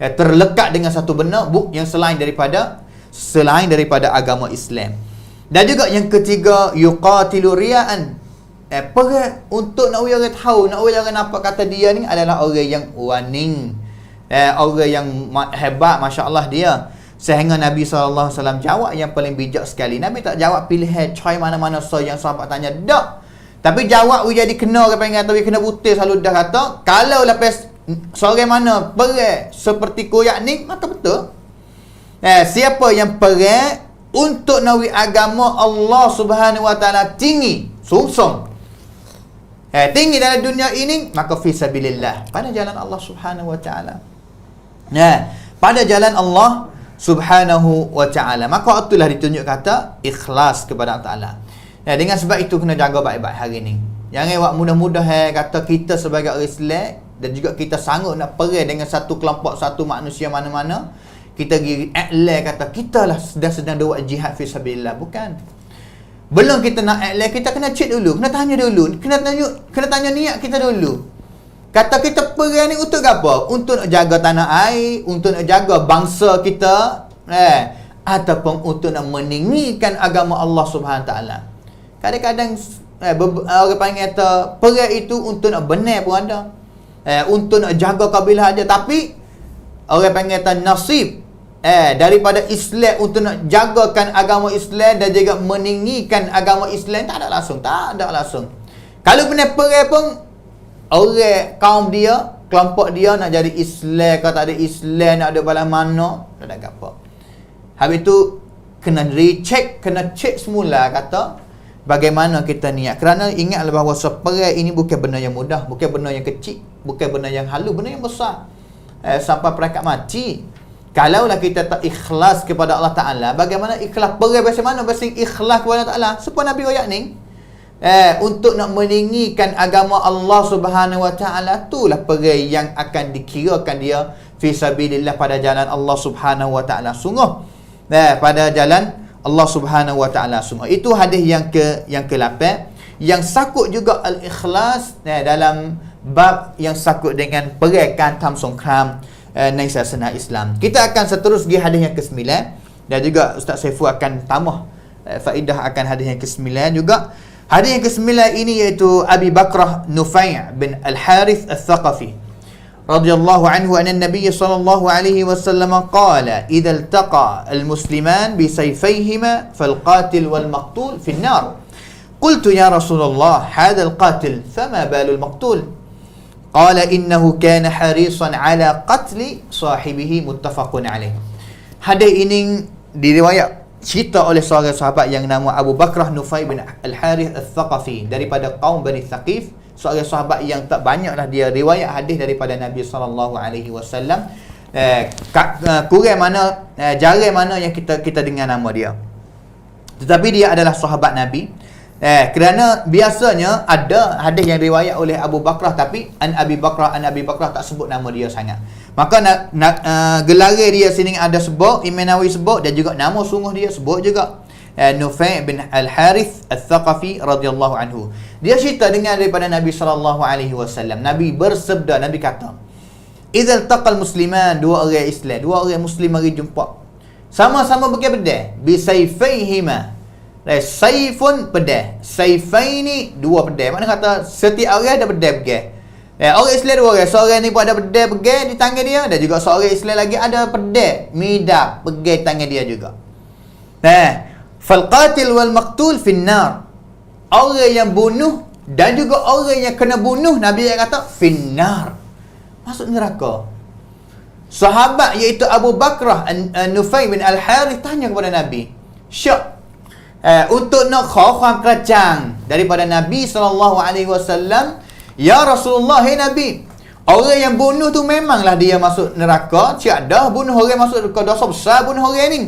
Speaker 2: Terlekat dengan satu benda yang selain daripada agama Islam. Dan juga yang ketiga yuqatilu riya'an. Perang untuk nak orang tahu, nak orang nampak kata dia ni adalah orang yang warning. Orang yang hebat, masya-Allah dia. Sehingga Nabi SAW jawab yang paling bijak sekali. Nabi tak jawab pilihan choice mana-mana yang sahabat tanya. Tak. Tapi jawab we jadi kena orang panggil atau kena butir selalu dah kata, kalau lepas seorang mana perang seperti koyak ni, maka betul. Siapa yang perang untuk nawi agama Allah Subhanahu Wa Taala tinggi, sungsong. Tinggi dalam dunia ini, maka fi sabilillah, pada jalan Allah Subhanahu Wa Taala. Pada jalan Allah Subhanahu wa ta'ala. Maka itulah ditunjuk kata ikhlas kepada Allah Ta'ala. Dengan sebab itu kena jaga baik-baik hari ni. Jangan awak mudah-mudah kata kita sebagai orang Islam dan juga kita sanggup nak perang dengan satu kelompok, satu manusia mana-mana, kita pergi iklan kata kita lah sedang buat jihad fi sabilillah. Bukan. Belum kita nak iklan, kita kena check dulu, kena tanya dulu, kena tanya niat kita dulu. Kata kita perang ni untuk apa? Untuk nak jaga tanah air, untuk nak jaga bangsa kita, ataupun untuk nak meninggikan agama Allah Subhanahu taala. Kadang-kadang orang panggil kata perang itu untuk nak benar pun ada. Untuk nak jaga kabilah aja, tapi orang panggil kata nasib daripada Islam untuk nak jagakan agama Islam dan juga meninggikan agama Islam tak ada langsung. Kalau benar perang pun orang kaum dia, kelompok dia nak jadi Islam, kalau tak ada Islam nak ada bala mana, tak ada apa. Habis tu kena recheck, kena check semula kata bagaimana kita niat. Kerana ingatlah bahawa perang ini bukan benda yang mudah, bukan benda yang kecil, bukan benda yang halus, benda yang besar. Sampai peringkat mati. Kalaulah kita tak ikhlas kepada Allah Ta'ala, bagaimana ikhlas perang macam mana bahasa ikhlas kepada Allah Ta'ala? Supaya Nabi ayat ni untuk nak meninggikan agama Allah Subhanahu wa Ta'ala, itulah perang yang akan dikirakan dia fi sabilillah, pada jalan Allah Subhanahu wa Ta'ala sungguh. Pada jalan Allah Subhanahu wa Ta'ala sungguh. Itu hadis yang ke-8 yang sakut juga al-ikhlas dalam bab yang sakut dengan perang tam songkram dalam sasana Islam. Kita akan seterus pergi hadis yang ke-9 dan juga Ustaz Saiful akan tambah faedah akan hadis yang ke-9 juga. Hadis yang ke-9 ini iaitu Abi Bakrah Nufai' bin Al-Harith Al-Thaqafi radhiyallahu anhu anna an-nabiy sallallahu alaihi wasallam qala idza iltaqa al-musliman bi sayfayhima fal-qatil wal-maqtul fi an-nar. Qultu ya Rasulullah hadha al-qatil fama balu al-maqtul? Qala innahu kana harisan ala qatli sahibihi, muttafaqun alaih. Hadis ini diriwayat cerita oleh seorang sahabat yang nama Abu Bakrah Nufai bin Al-Harith Al-Thaqafi daripada kaum Bani Thaqif, seorang sahabat yang tak banyaklah dia riwayat hadis daripada Nabi sallallahu alaihi wasallam. Kurang mana jarang mana yang kita dengar nama dia. Tetapi dia adalah sahabat Nabi. Kerana biasanya ada hadis yang riwayat oleh Abu Bakrah tapi an Abi Bakrah tak sebut nama dia sangat. Maka gelar dia sini ada sebut, Imam Nawawi sebut, dan juga nama sungguh dia sebut juga. Nufai' bin Al-Harith Al-Thaqafi radhiyallahu anhu. Dia cerita dengar daripada Nabi sallallahu alaihi wasallam. Nabi bersabda, Nabi kata, "Idzal taqal musliman", dua orang Islam, dua orang Muslim mari jumpa. Sama-sama berpedang, bi sayfaihima. Saifun pedang, saifaini dua pedang. Mana kata setiap orang ada pedang pegang. Orang Islam dua orang, seorang ni pun ada pedang pegang di tangan dia, dan juga seorang Islam lagi ada pedang midap pegang tangan dia juga. Fal qatil wal maqtul fin nar. Orang yang bunuh dan juga orang yang kena bunuh, Nabi yang kata fin nar, masuk neraka. Sahabat iaitu Abu Bakrah Nufai bin Al-Harith tanya kepada Nabi, syak untuk nak khawam keracang daripada Nabi SAW, ya Rasulullah, hai Nabi, orang yang bunuh tu memanglah dia masuk neraka, tiada bunuh orang masuk ke dosa besar bunuh orang ni.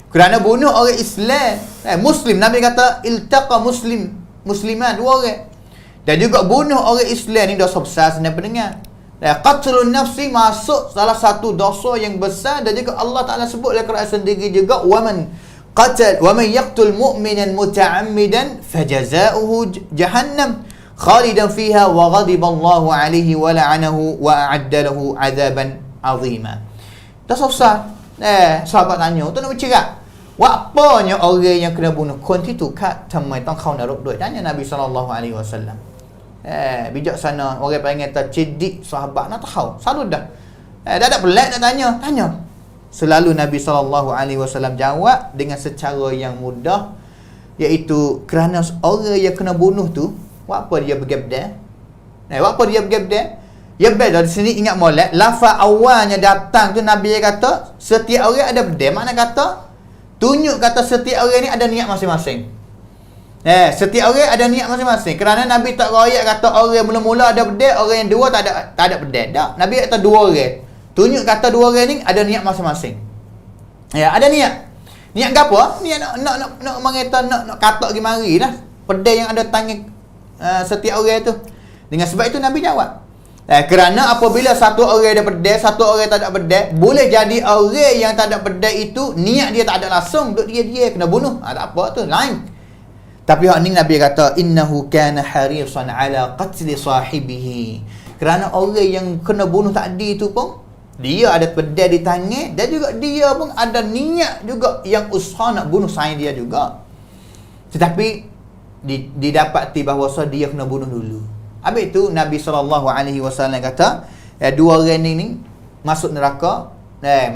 Speaker 2: Kerana bunuh orang Islam, Muslim, Nabi kata iltaqa musliman, dua orang, dan juga bunuh orang Islam ni dosa besar senang pendengar. Qatlun nafsi masuk salah satu dosa yang besar, dan juga Allah Ta'ala sebut dalam Quran sendiri juga, wa man yaqtul mu'minan muta'ammidan fajaza'uhu jahannam khalidan fiha wa ghadiballahu alaihi wa la'anahu wa a'adda lahu 'adzaban 'azima. Dosa besar. Sahabat tanya, tu nak bercerak. Apanya orang yang kena bunuh konti tu kat tamai tang kau narok duit? Tanya Nabi sallallahu alaihi wasallam. Bijaksana, orang panggil cerdik sahabat nak tahu. Selalu dah. Tak ada pelik nak tanya. Selalu Nabi SAW jawab dengan secara yang mudah, iaitu kerana orang yang kena bunuh tu, apa dia bergebda? Apa dia bergebda? Ya beda di sini ingat molek, lafaz awalnya datang tu Nabi kata setiap orang ada beda. Makna kata tunjuk kata setiap orang ni ada niat masing-masing. Setiap orang ada niat masing-masing. Kerana Nabi tak royak kata orang mula-mula ada beda, orang yang dua tak ada beda. Tak. Nabi kata dua orang. Tunjuk kata dua orang ni ada niat masing-masing. Ya, ada niat. Niat gapo? Niat nak mengeta nak katak gi mari lah. Pedai yang ada tangan setiap orang tu. Dengan sebab itu Nabi jawab. Kerana apabila satu orang ada pedai, satu orang tak ada pedai, boleh jadi orang yang tak ada pedai itu niat dia tak ada langsung, duk dia kena bunuh. Tak apa tu, lain. Tapi hak ni Nabi kata innahu kana harisan ala qatli sahibihi. Kerana orang yang kena bunuh tadi tu pun dia ada pedai di tangan, dan juga dia pun ada niat juga yang usaha nak bunuh saing dia juga. Tetapi didapati bahawa dia kena bunuh dulu. Habis itu Nabi SAW kata, dua orang ni masuk neraka.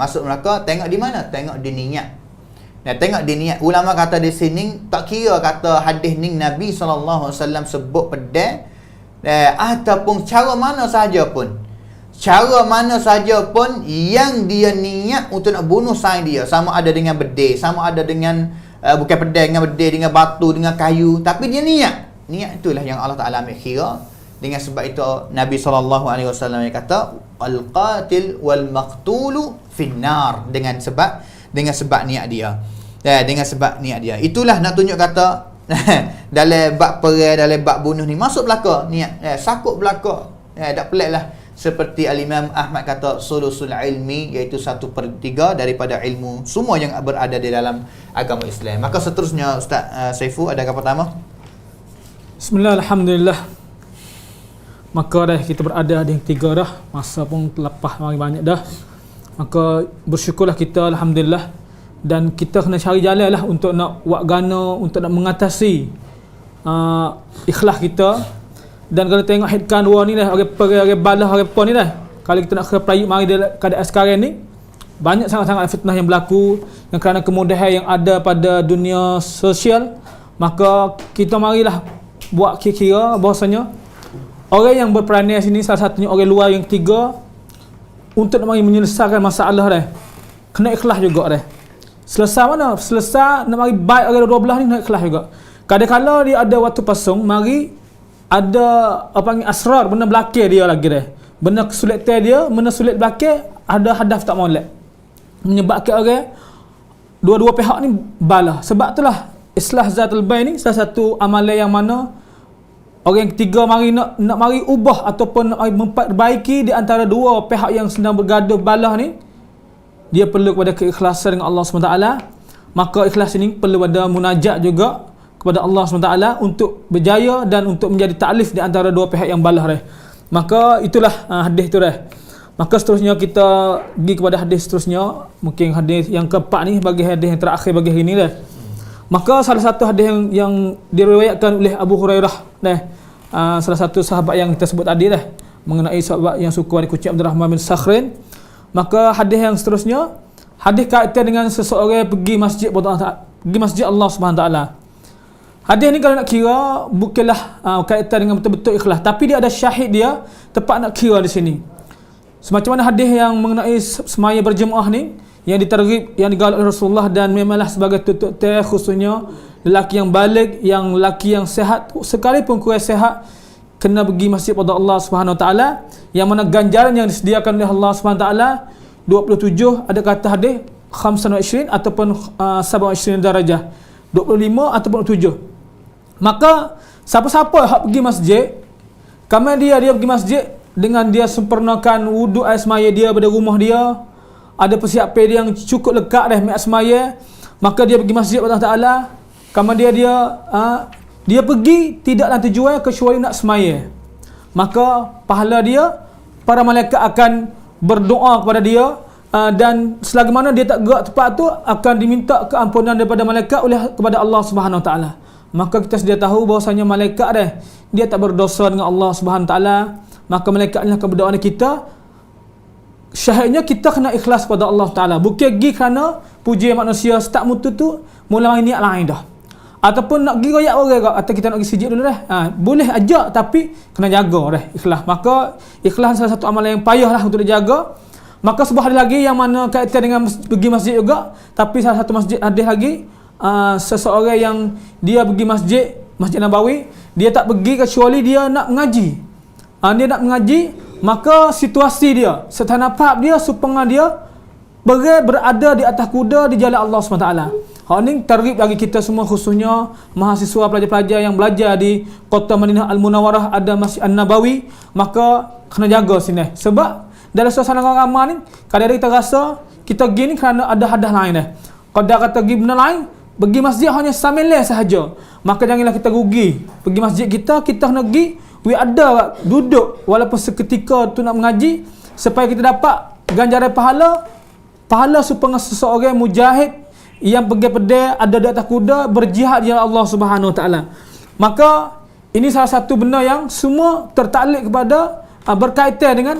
Speaker 2: Masuk neraka, tengok di mana? Tengok di niat. Tengok di niat. Ulama kata di sini, tak kira kata hadis ni Nabi SAW sebut pedai, ataupun cara mana saja pun. Cara mana saja pun yang dia niat untuk nak bunuh saing dia, sama ada dengan bedil, sama ada dengan bukan pedai, dengan bedil, dengan batu, dengan kayu, tapi dia niat. Niat itulah yang Allah Taala ambil kira. Dengan sebab itu Nabi SAW kata al-qatil wal maqtulu finnar, dengan sebab niat dia. Dengan sebab niat dia. Itulah nak tunjuk kata dalam bab perang, dalam bab bunuh ni masuk belaka niat. Sakut belaka. Tak pelik lah. Seperti Al-Imam Ahmad kata sulusul ilmi, iaitu 1/3 daripada ilmu semua yang berada di dalam agama Islam. Maka seterusnya Ustaz Saiful, ada apa pertama?
Speaker 3: Bismillah, alhamdulillah. Maka dah kita berada di yang 3 dah. Masa pun lepas banyak dah. Maka bersyukurlah kita, alhamdulillah. Dan kita kena cari jalan lah untuk nak buat gana, untuk nak mengatasi ikhlas kita. Dan kalau tengok headcount dua ni dah, orang balah, orang apa ni dah, kalau kita nak keplayuk mari dalam keadaan sekarang ni, banyak sangat-sangat fitnah yang berlaku, yang kerana kemudahan yang ada pada dunia sosial. Maka kita marilah buat kira-kira bahasanya orang yang berperanan sini, salah satunya orang luar yang 3, untuk nak mari menyelesaikan masalah dah, kena ikhlas juga dah. Selesai mana? Selesai nak mari baik orang 12 ni, kena ikhlas juga. Kadang-kadang dia ada waktu pasang, mari ada apa panggil asrar, benda belakang dia lagi dah. Benda kesulitan dia, benda sulit belakang, ada hadaf tak molek. Menyebabkan orang dua-dua pihak ni balah. Sebab itulah islah zatul bain ni salah satu amalan yang mana orang yang 3 mari nak mari ubah ataupun nak mari memperbaiki di antara dua pihak yang sedang bergaduh balah ni, dia perlu kepada keikhlasan dengan Allah SWT. Maka ikhlas ini perlu ada munajat juga kepada Allah SWT untuk berjaya dan untuk menjadi ta'lif di antara dua pihak yang balah dah. Maka itulah hadis tu dah. Maka seterusnya kita pergi kepada hadis seterusnya, mungkin hadis yang keempat ni bagi hadis yang terakhir bagi hari ni dah. Maka salah satu hadis yang diriwayatkan oleh Abu Hurairah dah, salah satu sahabat yang kita sebut tadi dah, mengenai sahabat yang suku Wali Kucing Abdurrahman bin Sakhrin. Maka hadis yang seterusnya, hadis kaitan dengan seseorang pergi masjid Allah Subhanahu taala. Hadis ni kalau nak kira bukanlah kaitan dengan betul-betul ikhlas, tapi dia ada syahid dia tepat nak kira di sini. Semacam mana hadis yang mengenai semaya berjemaah ni yang diterghib, yang digalak oleh Rasulullah, dan memanglah sebagai tutup teh khususnya lelaki yang baligh, yang lelaki yang sihat, sekalipun kurang sihat, kena pergi masjid pada Allah Subhanahu taala, yang mana ganjaran yang disediakan oleh Allah Subhanahu taala 27, ada kata hadis 25 ataupun 27 darajah, 25 ataupun 7. Maka siapa-siapa hak pergi masjid, kama dia pergi masjid dengan dia sempurnakan wuduk air semaya dia pada rumah dia, ada persiapan dia yang cukup lekat dah mek semaya, maka dia pergi masjid Allah Taala, kama dia pergi tidaklah tujuan kecuali nak semaya. Maka pahala dia, para malaikat akan berdoa kepada dia, dan selagi mana dia tak gerak tepat tu, akan diminta keampunan daripada malaikat kepada Allah Subhanahu Wa Taala. Maka kita sedia tahu bahawasanya malaikat dia tak berdosa dengan Allah Subhanahu Wa Taala. Maka malaikat ni akan berdoa dengan kita. Syahidnya kita kena ikhlas pada Allah Taala, bukan pergi kerana puji manusia start mutu tu mula niat lain dah, ataupun nak pergi royak orang atau kita nak pergi sijid dulu dah. Boleh ajak, tapi kena jaga dah ikhlas. Maka ikhlas salah satu amalan yang payah lah untuk dijaga. Maka sebuah hadis lagi yang mana kaitan dengan pergi masjid juga, tapi salah satu masjid hadis lagi, seseorang yang dia pergi Masjid Nabawi, dia tak pergi kecuali dia nak mengaji. Dia nak mengaji, maka situasi dia, serta nampak dia, supaya dia berada di atas kuda di jalan Allah SWT. Hak ni targhib bagi kita semua, khususnya mahasiswa pelajar-pelajar yang belajar di Kota Madinah Al-Munawwarah, ada Masjid An-Nabawi, maka kena jaga sini. Sebab dalam suasana ramai ni, kadang-kadang kita rasa kita pergi ni kerana ada hadas lain dah. Kadang kata pergi benda lain, pergi masjid hanya samilai sahaja. Maka janganlah kita rugi. Pergi masjid kita kena pergi, ada duduk walaupun seketika tu nak mengaji, supaya kita dapat ganjaran pahala supaya seseorang mujahid yang pergi pedai ada di atas kuda berjihad di jalan Allah Subhanahu Wa Taala. Maka ini salah satu benda yang semua tertakluk kepada berkaitan dengan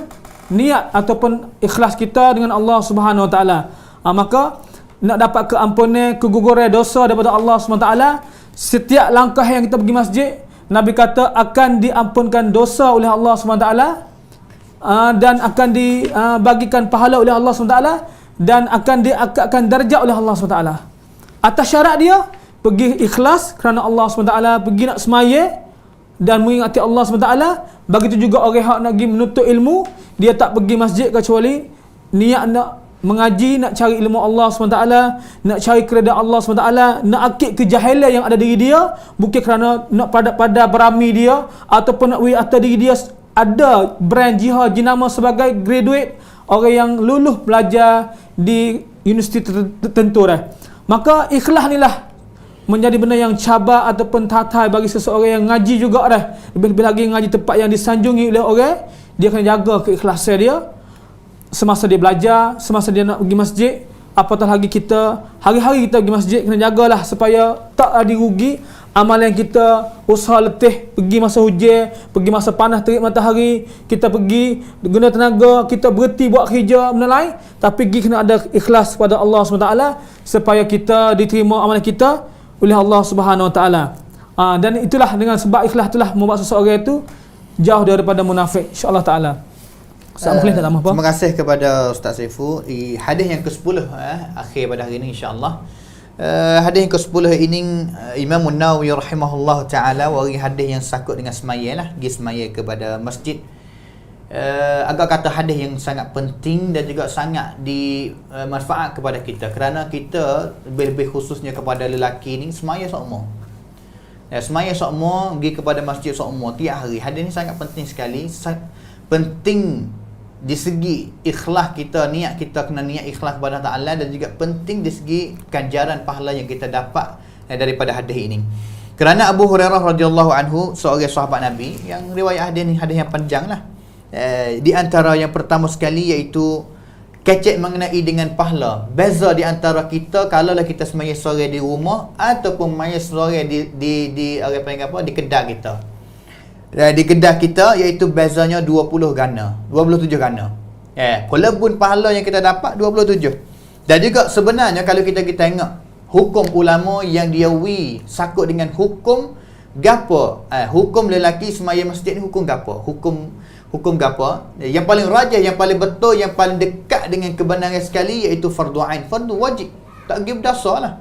Speaker 3: niat ataupun ikhlas kita dengan Allah Subhanahu Wa Taala. Maka nak dapat keampunan, keguguran dosa daripada Allah Subhanahu Wa Taala, setiap langkah yang kita pergi masjid, Nabi kata akan diampunkan dosa oleh Allah Subhanahu Wa Taala, dan akan dibagikan pahala oleh Allah SWT, dan akan diangkatkan darjat oleh Allah SWT. Atas syarat dia pergi ikhlas kerana Allah SWT, pergi nak semaya dan mengingati Allah SWT. Begitu juga orang yang nak pergi menuntut ilmu, dia tak pergi masjid kecuali niat nak mengaji, nak cari ilmu Allah SWT, nak cari keredaan Allah SWT, nak akid kejahilan yang ada diri dia, bukan kerana nak pada berami dia ataupun nak atas diri dia ada brand jihad jenama sebagai graduate, orang yang lulus belajar di universiti tertentu dah. Maka ikhlas ni lah menjadi benda yang cabar ataupun tatai bagi seseorang yang ngaji juga dah. Lebih-lebih lagi ngaji tempat yang disanjungi oleh orang, dia kena jaga keikhlasan dia semasa dia belajar, semasa dia nak pergi masjid. Apatah lagi kita hari-hari kita pergi masjid, kena jagalah supaya tak ada rugi amalan kita. Usaha letih pergi masa hujan, pergi masa panas terik matahari, kita pergi guna tenaga, kita berhenti buat kerja benda lain, tapi pergi kena ada ikhlas kepada Allah SWT supaya kita diterima amalan kita oleh Allah Subhanahu Wa Taala. Dan itulah, dengan sebab ikhlas itulah membuat seseorang itu jauh daripada munafik, insya-Allah taala.
Speaker 2: Terima kasih kepada Ustaz Saiful. Hadis yang ke-10 akhir pada hari ini, insya-Allah. Hadis yang ke-10 ini Imam Nawawi rahimahullah taala wari hadis yang sakut dengan semaya lah, pergi semaya kepada masjid. Agak kata hadis yang sangat penting dan juga sangat dimanfaat kepada kita, kerana kita lebih khususnya kepada lelaki ni semaya seumur. Semaya seumur, pergi kepada masjid seumur tiap hari. Hadis ni sangat penting sekali. Penting di segi ikhlas kita, niat kita kena niat ikhlas kepada Ta'ala, dan juga penting di segi ganjaran pahala yang kita dapat daripada hadis ini. Kerana Abu Hurairah radhiyallahu anhu, seorang sahabat Nabi, yang riwayat hadis ni hadis yang panjang lah. Di antara yang pertama sekali iaitu kecek mengenai dengan pahala. Beza di antara kita kalau lah kita semaya sore di rumah ataupun semaya sore di apa panggil apa, di kedai kita. Di kedai kita iaitu bezanya 20 gana, 27 gana. Walaupun pahala yang kita dapat 27. Dan juga sebenarnya kalau kita tengok hukum ulama yang diawi sakut dengan hukum gapo, hukum lelaki semaya masjid ni hukum gapo? Hukum gapo? Yang paling rajih, yang paling betul, yang paling dekat dengan kebenaran sekali iaitu fardu ain, fardu wajib. Tak pergi berdosa lah.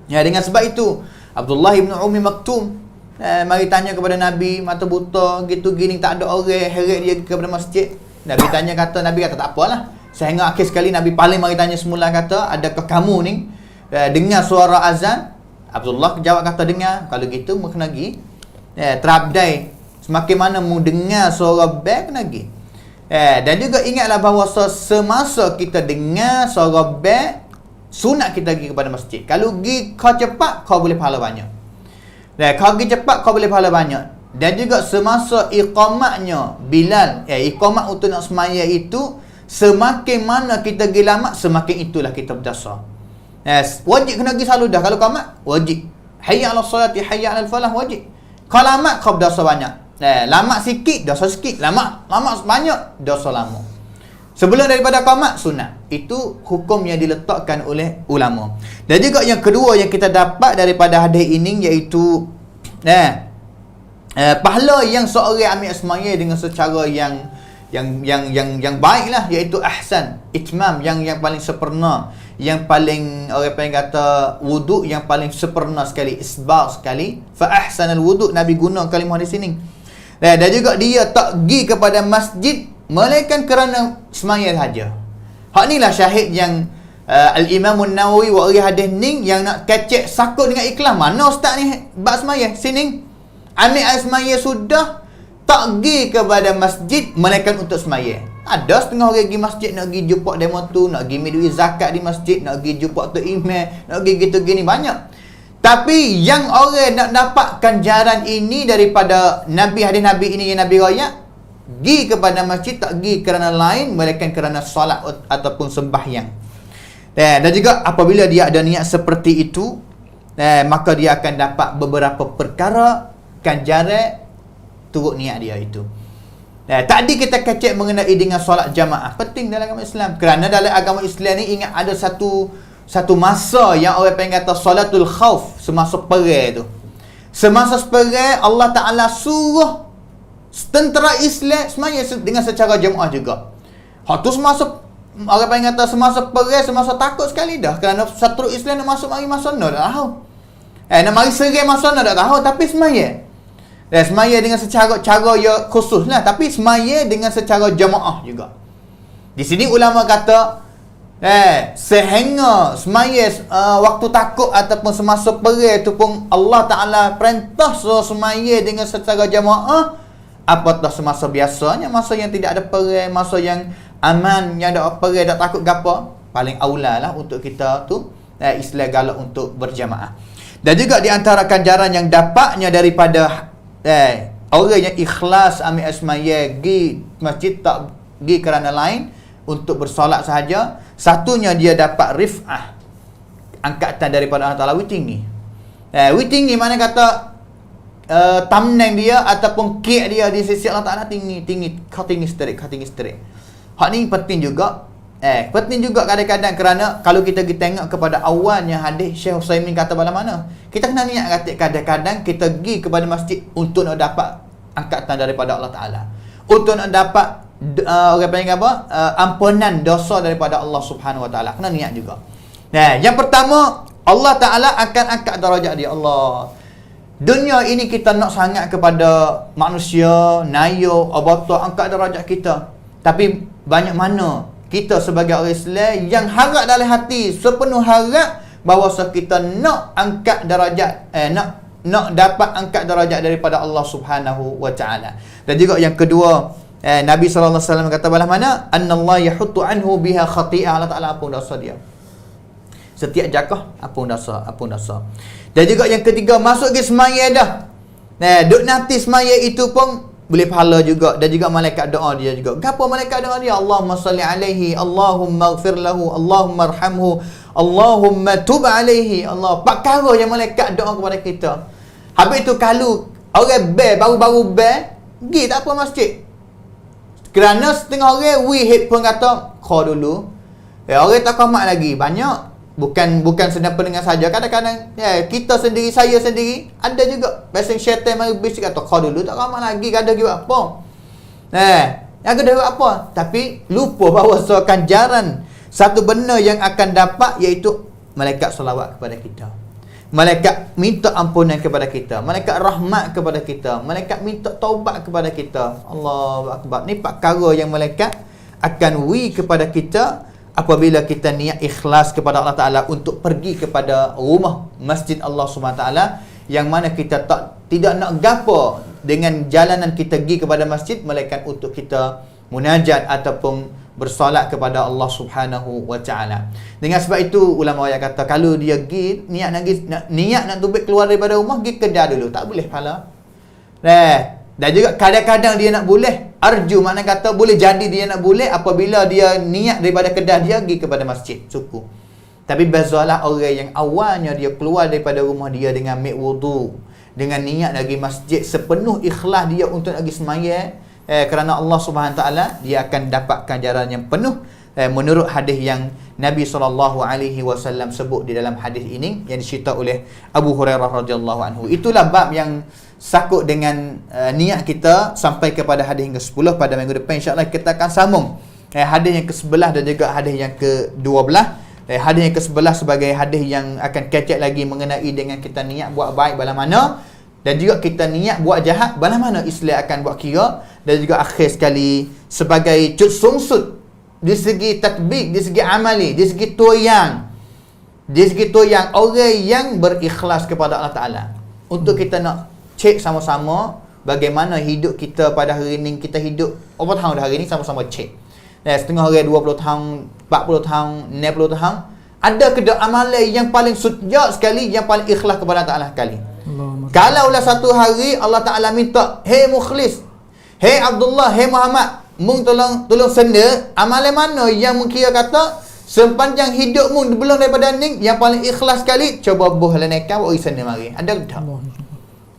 Speaker 2: Dengan sebab itu Abdullah bin Ummi Maktum mari tanya kepada Nabi, mata buta gitu gini, tak ada orang, heret dia kepada masjid. Nabi kata tak apalah. Sehingga akhir sekali Nabi paling mari tanya semula, kata, adakah kamu ni dengar suara azan? Abdullah jawab kata dengar. Kalau gitu mu kena pergi terabdai. Semakin mana mu dengar suara bel, kena pergi. Dan juga ingatlah bahawa semasa kita dengar suara bel, sunat kita pergi kepada masjid. Kalau pergi kau cepat, kau boleh pahala banyak. Kau pergi cepat, kau boleh pahala banyak. Dan juga semasa iqamatnya Bilal, iqamat untuk nak semaya itu, semakin mana kita pergi lama, semakin itulah kita berdosa. Wajib kena pergi selalu dah. Kalau qamat, wajib. Hayya 'alas salati, hayya 'alal falah, wajib. Kau lama, kau berdosa banyak. Lama sikit, dosa sikit. Lama banyak, dosa lama. Sebelum daripada qamat, sunat. Itu hukum yang diletakkan oleh ulama. Dan juga yang kedua yang kita dapat daripada hadis ini iaitu pahala yang seorang ambil semaya dengan secara yang baiklah, iaitu ahsan, itmam, yang paling sempurna, yang paling orang paling kata wuduk yang paling sempurna sekali, isbal sekali. Fa ahsanal wuduk, Nabi guna kalimah di sini. Dan juga dia tak pergi kepada masjid melainkan kerana semaya saja. Hak inilah syahid yang Al-Imam An-Nawawi wa hadis ni yang nak kecek sakut dengan ikhlas. Mana ustaz ni bab semaya? Sini. Ambil air semaya sudah tak pergi kepada masjid melainkan untuk semaya. Ada setengah orang pergi masjid nak pergi jumpa demo tu, nak pergi duit zakat di masjid, nak pergi jumpa tu imam, nak pergi gitu gini banyak. Tapi yang orang nak dapatkan jaran ini daripada Nabi, hadis Nabi ini yang Nabi royak, pergi kepada masjid tak pergi kerana lain melainkan kerana solat ataupun sembahyang. Dan juga apabila dia ada niat seperti itu, maka dia akan dapat beberapa perkara ganjaran turut niat dia itu. Tadi kita kecek mengenai dengan solat jamaah. Penting dalam agama Islam. Kerana dalam agama Islam ni ingat ada satu masa yang orang panggil kata solatul khauf, semasa perang tu. Semasa perang Allah Ta'ala suruh tentera Islam semaya dengan secara jamaah juga. Hak tu semasa orang panggil kata semasa perang, semasa takut sekali dah. Kerana satu Islam nak masuk mari masa no dah tahu. Nak mari serang masa no dah tahu, tapi semaya. Semaya dengan secara ya khusus lah, tapi semaya dengan secara jamaah juga. Di sini ulama kata sehingga semaya waktu takut ataupun semasa perang tu pun Allah Ta'ala perintah suruh semaya dengan secara jamaah, apatah semasa biasanya, masa yang tidak ada perang, masa yang aman, yang ada perang, tak takut gapo, paling aula lah untuk kita tu Islam galak untuk berjamaah. Dan juga di antara ganjaran yang dapatnya daripada orang yang ikhlas ambil semaya pergi masjid tak pergi kerana lain untuk bersolat sahaja, satunya dia dapat rif'ah, angkatan daripada Allah Ta'ala tinggi. Tinggi mana kata tamneng dia ataupun kiat dia di sisi Allah Ta'ala tinggi straight. Hak ni penting juga. Penting juga kadang-kadang kerana kalau kita tengok kepada awalnya hadis Syekh Utsaimin kata bala mana, kita kena niat kata kadang-kadang kita pergi kepada masjid untuk nak dapat angkatan daripada Allah Ta'ala, untuk nak dapat orang panggil apa, ampunan dosa daripada Allah Subhanahu Wa Ta'ala. Kena niat juga. Yang pertama, Allah Ta'ala akan angkat darajat dia. Allah, dunia ini kita nak sangat kepada manusia, nayo, abata angkat darajat kita. Tapi banyak mana kita sebagai orang Islam yang harap dalam hati, sepenuh harap bahawa kita nak angkat darajat, nak dapat angkat darajat daripada Allah Subhanahu Wa Ta'ala. Dan juga yang kedua, Nabi SAW kata balah mana, annallahu yahuttu anhu biha khati'ah. Allah Ta'ala ampun dosa dia. Setiap jakah ampun dosa. Dan juga yang ketiga, masuk ke semaya dah. Duk nanti semaya itu pun boleh pahala juga. Dan juga malaikat doa dia juga. Apa malaikat doa dia? Allahumma salli alaihi, Allahumma ighfir lahu, Allahumma arhamhu, Allahumma tub alaihi. Allah, perkara yang malaikat doa kepada kita. Habis itu kalau orang baru-baru pergi tak apa masjid. Kerana setengah orang wihid pun kata kau dulu. Orang tak qamat lagi banyak. Bukan sedang pendengar saja. Kadang-kadang kita sendiri, saya sendiri ada juga pasang syaitan mari bisik kata kau dulu tak qamat lagi, kada buat apa. Yang kada buat apa, tapi lupa bahawa ganjaran satu benda yang akan dapat iaitu malaikat selawat kepada kita. Malaikat minta ampunan kepada kita, malaikat rahmat kepada kita, malaikat minta taubat kepada kita. Allahu akbar. Ni perkara yang malaikat akan kepada kita apabila kita niat ikhlas kepada Allah Ta'ala untuk pergi kepada rumah masjid Allah SWT, yang mana kita tidak nak gapo dengan jalanan kita pergi kepada masjid melainkan untuk kita munajat ataupun bersolat kepada Allah Subhanahu Wa Ta'ala. Dengan sebab itu ulama ayat kata kalau dia pergi niat nak tubik keluar daripada rumah, pergi kedai dulu, tak boleh pahala. Dan juga kadang-kadang dia nak boleh arju, makna kata boleh jadi dia nak boleh apabila dia niat daripada kedai dia pergi kepada masjid suku. Tapi bezalah orang yang awalnya dia keluar daripada rumah dia dengan ambil wudu, dengan niat lagi masjid sepenuh ikhlas dia untuk lagi semaya kerana Allah Subhanahu Taala, dia akan dapat ganjaran yang penuh menurut hadis yang Nabi SAW sebut di dalam hadis ini yang dicerita oleh Abu Hurairah radhiyallahu anhu. Itulah bab yang sakut dengan niat kita sampai kepada hadis yang ke-10. Pada minggu depan insya-Allah kita akan sambung hadis yang ke-11 dan juga hadis yang ke-12. Hadis yang ke-11 sebagai hadis yang akan kecek lagi mengenai dengan kita niat buat baik bala mana, dan juga kita niat buat jahat bala mana Islam akan buat kira. Dan juga akhir sekali sebagai cut sungsut di segi tatbik, di segi amali, di segi toyang orang yang berikhlas kepada Allah Ta'ala. Untuk kita nak cek sama-sama bagaimana hidup kita pada hari ini. Kita hidup berapa tahun dah hari ini, sama-sama cek. Setengah orang 20 tahun, 40 tahun, 60 tahun. Ada ke amalan yang paling sujud sekali, yang paling ikhlas kepada Allah Ta'ala sekali. Kalaulah satu hari Allah Ta'ala minta, "Hei Mukhlis, hei Abdullah, hei Muhammad, mung tolong senda, amalan mana yang mung kira kata sepanjang hidupmu belum daripada ni yang paling ikhlas sekali, coba buh lenekan buat senda mari." Ada tak?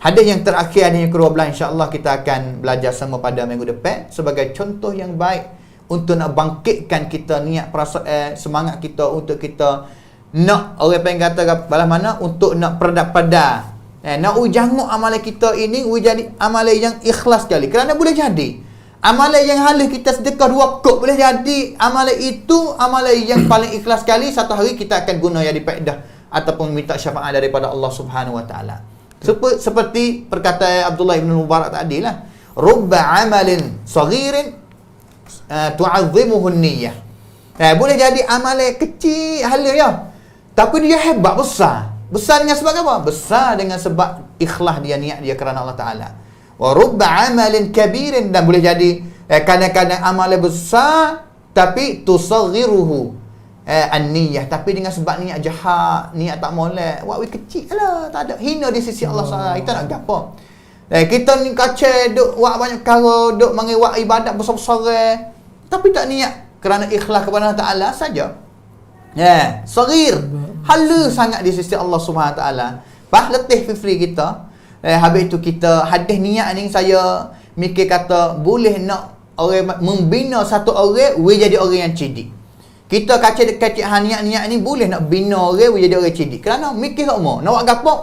Speaker 2: Hadis yang terakhir, hadis yang ke-12, insya-Allah kita akan belajar sama pada minggu depan sebagai contoh yang baik untuk nak bangkitkan kita niat perasaan semangat kita untuk kita nak orang pengen kata balas mana untuk nak perda-perda. Nak ujanguk amalan kita ini jadi amalan yang ikhlas sekali. Kerana boleh jadi amalan yang halus kita sedekah 2 kop boleh jadi amalan itu amalan yang paling ikhlas sekali. Satu hari kita akan guna jadi faedah ataupun minta syafaat daripada Allah Subhanahu Wa Taala. Seperti perkataan Abdullah bin Mubarak tadi lah, rubba amalin saghirin tu'azzimuhu niyyah. Boleh jadi amalan kecil halus ya, tapi dia hebat, besar. Besar dengan sebab apa? Besar dengan sebab ikhlas dia, niat dia kerana Allah Ta'ala. Wa rubba amalin kabirin, dan boleh jadi kadang-kadang amalan besar tapi tusaghiruhu an-niyyah, tapi dengan sebab niat jahat, niat tak molek, buat kecil lah, tak ada, hina di sisi Allah SWT. Kita nak gapo? Kita ni kacau duk buat banyak perkara, duk mengiwak ibadat besar-besar, tapi tak niat kerana ikhlas kepada Allah Ta'ala saja. Saghir, halus sangat di sisi Allah Subhanahu Taala. Letih free kita. Habis itu kita hadis niat ni, saya mikir kata boleh nak orang membina satu orang jadi orang yang cerdik. Kita kacik niat ni boleh nak bina orang jadi orang cerdik. Kerana mikir semua nak buat gapo?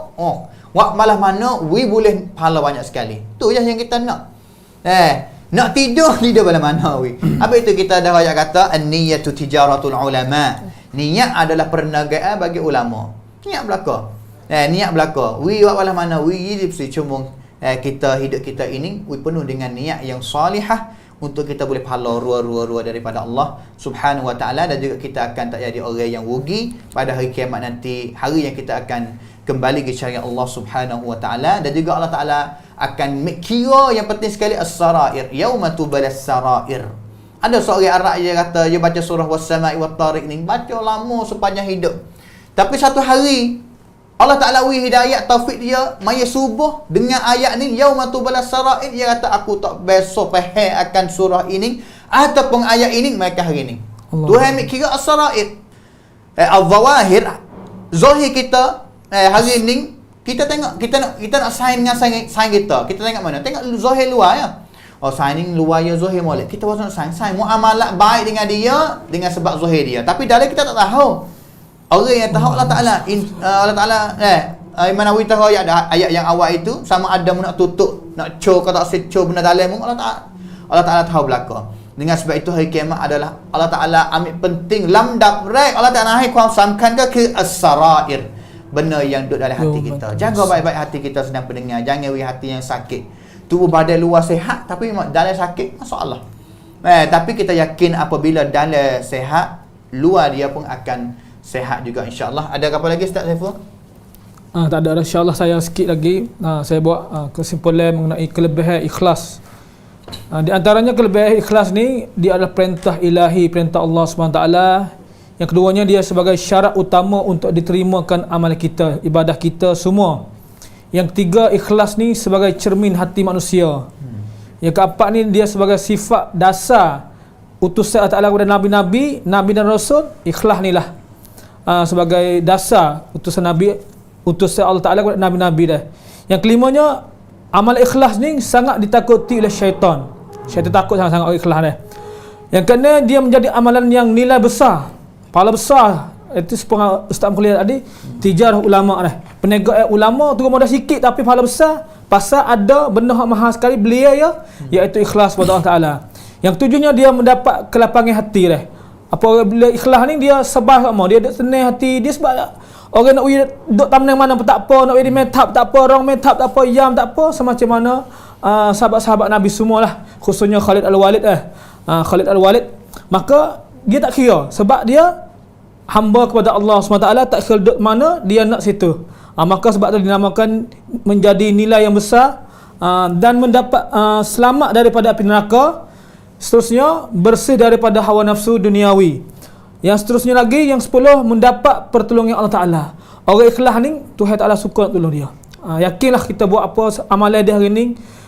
Speaker 2: Buat malah mana boleh pahala banyak sekali. Tu je yang kita nak. Nak tidur pada mana Habis itu kita dah banyak kata an-niyyatu tijaratul ulama. Niat adalah perniagaan bagi ulama. Niat belaka. Niat belaka. Buat malah mana hidup cuma kita hidup kita ini penuh dengan niat yang salihah untuk kita boleh pahala ruah daripada Allah Subhanahu Wa Taala, dan juga kita akan tak jadi orang yang rugi pada hari kiamat nanti, hari yang kita akan kembali ke syariat Allah Subhanahu Wa Taala. Dan juga Allah Taala akan kira yang penting sekali as-sarair, yauma tubalas sarair. Ada seorang Arab dia kata dia baca surah was-sama'i wat-tariq ni, baca lama sepanjang hidup. Tapi satu hari Allah Ta'ala beri hidayah taufik dia maya subuh dengan ayat ni yauma tubalas sarair, dia kata aku tak besok faham akan surah ini ataupun ayat ini mereka hari ni. Tuhan ambil kira as-sarair. Al-zawahir, zahir kita hari ni kita tengok kita nak sign dengan sign kita. Kita tengok mana? Tengok zahir luar ya. Signing luar ya zahir molek. Kita pasal sign muamalah baik dengan dia dengan sebab zahir dia. Tapi dalam kita tak tahu. Orang yang tahu Allah Ta'ala Allah Ta'ala Imam Nawawi tahu ayat yang awal itu, sama ada nak tutup, nak cor, kalau tak secor benda dalam Allah Ta'ala tahu belaka. Dengan sebab itu hari kiamat adalah Allah Ta'ala ambil penting lamdap rek. Allah Ta'ala naik kuasamkan ke as-sarair, benda yang duduk dalam hati kita. Jaga baik-baik hati kita sedang pendengar. Jangan beri hati yang sakit. Tubuh badan luar sihat tapi dalam sakit, masalah. Tapi kita yakin apabila dalam sihat, luar dia pun akan sihat juga, insya-Allah. Ada apa lagi Ustaz Saiful?
Speaker 3: Tak ada, insya-Allah saya sikit lagi. Saya buat kesimpulan mengenai kelebihan ikhlas. Di antaranya kelebihan ikhlas ni, dia adalah perintah ilahi, perintah Allah SWT. Yang keduanya, dia sebagai syarat utama untuk diterimakan amal kita, ibadah kita semua. Yang ketiga, ikhlas ni sebagai cermin hati manusia. Yang keempat ni, dia sebagai sifat dasar utusan Allah Ta'ala kepada Nabi dan Rasul. Ikhlas ni lah sebagai dasar utusan Allah Ta'ala kepada Nabi dah. Yang kelimanya, amal ikhlas ni sangat ditakuti oleh syaitan. Syaitan takut sangat-sangat oleh ikhlas ni. Yang keenam, dia menjadi amalan yang nilai besar, pahala besar. Itu sepengah Ustaz Mukhlis tadi, tijarah ulama ni. Perniagaan ulama tu modal sikit tapi pahala besar, pasal ada benda yang mahal sekali belia iaitu ikhlas kepada Allah Ta'ala. Yang tujuhnya, dia mendapat kelapangan hati dah. Bila ikhlas ni dia sebab sama, dia tenang hati dia, sebab orang nak duduk tamnang mana pun tak apa, nak pergi metap tak apa, orang metap tak apa, yam tak apa, semacam mana sahabat-sahabat Nabi semualah, khususnya Khalid Al-Walid Khalid Al-Walid. Maka dia tak kira sebab dia hamba kepada Allah SWT, tak kira duduk mana dia nak situ. Maka sebab tu dinamakan menjadi nilai yang besar, dan mendapat selamat daripada api neraka. Seterusnya bersih daripada hawa nafsu duniawi. Yang seterusnya lagi, yang 10, mendapat pertolongan Allah Ta'ala. Orang ikhlas ni Tuhan Ta'ala suka nak tolong dia. Yakinlah kita buat apa amalan dia hari ni,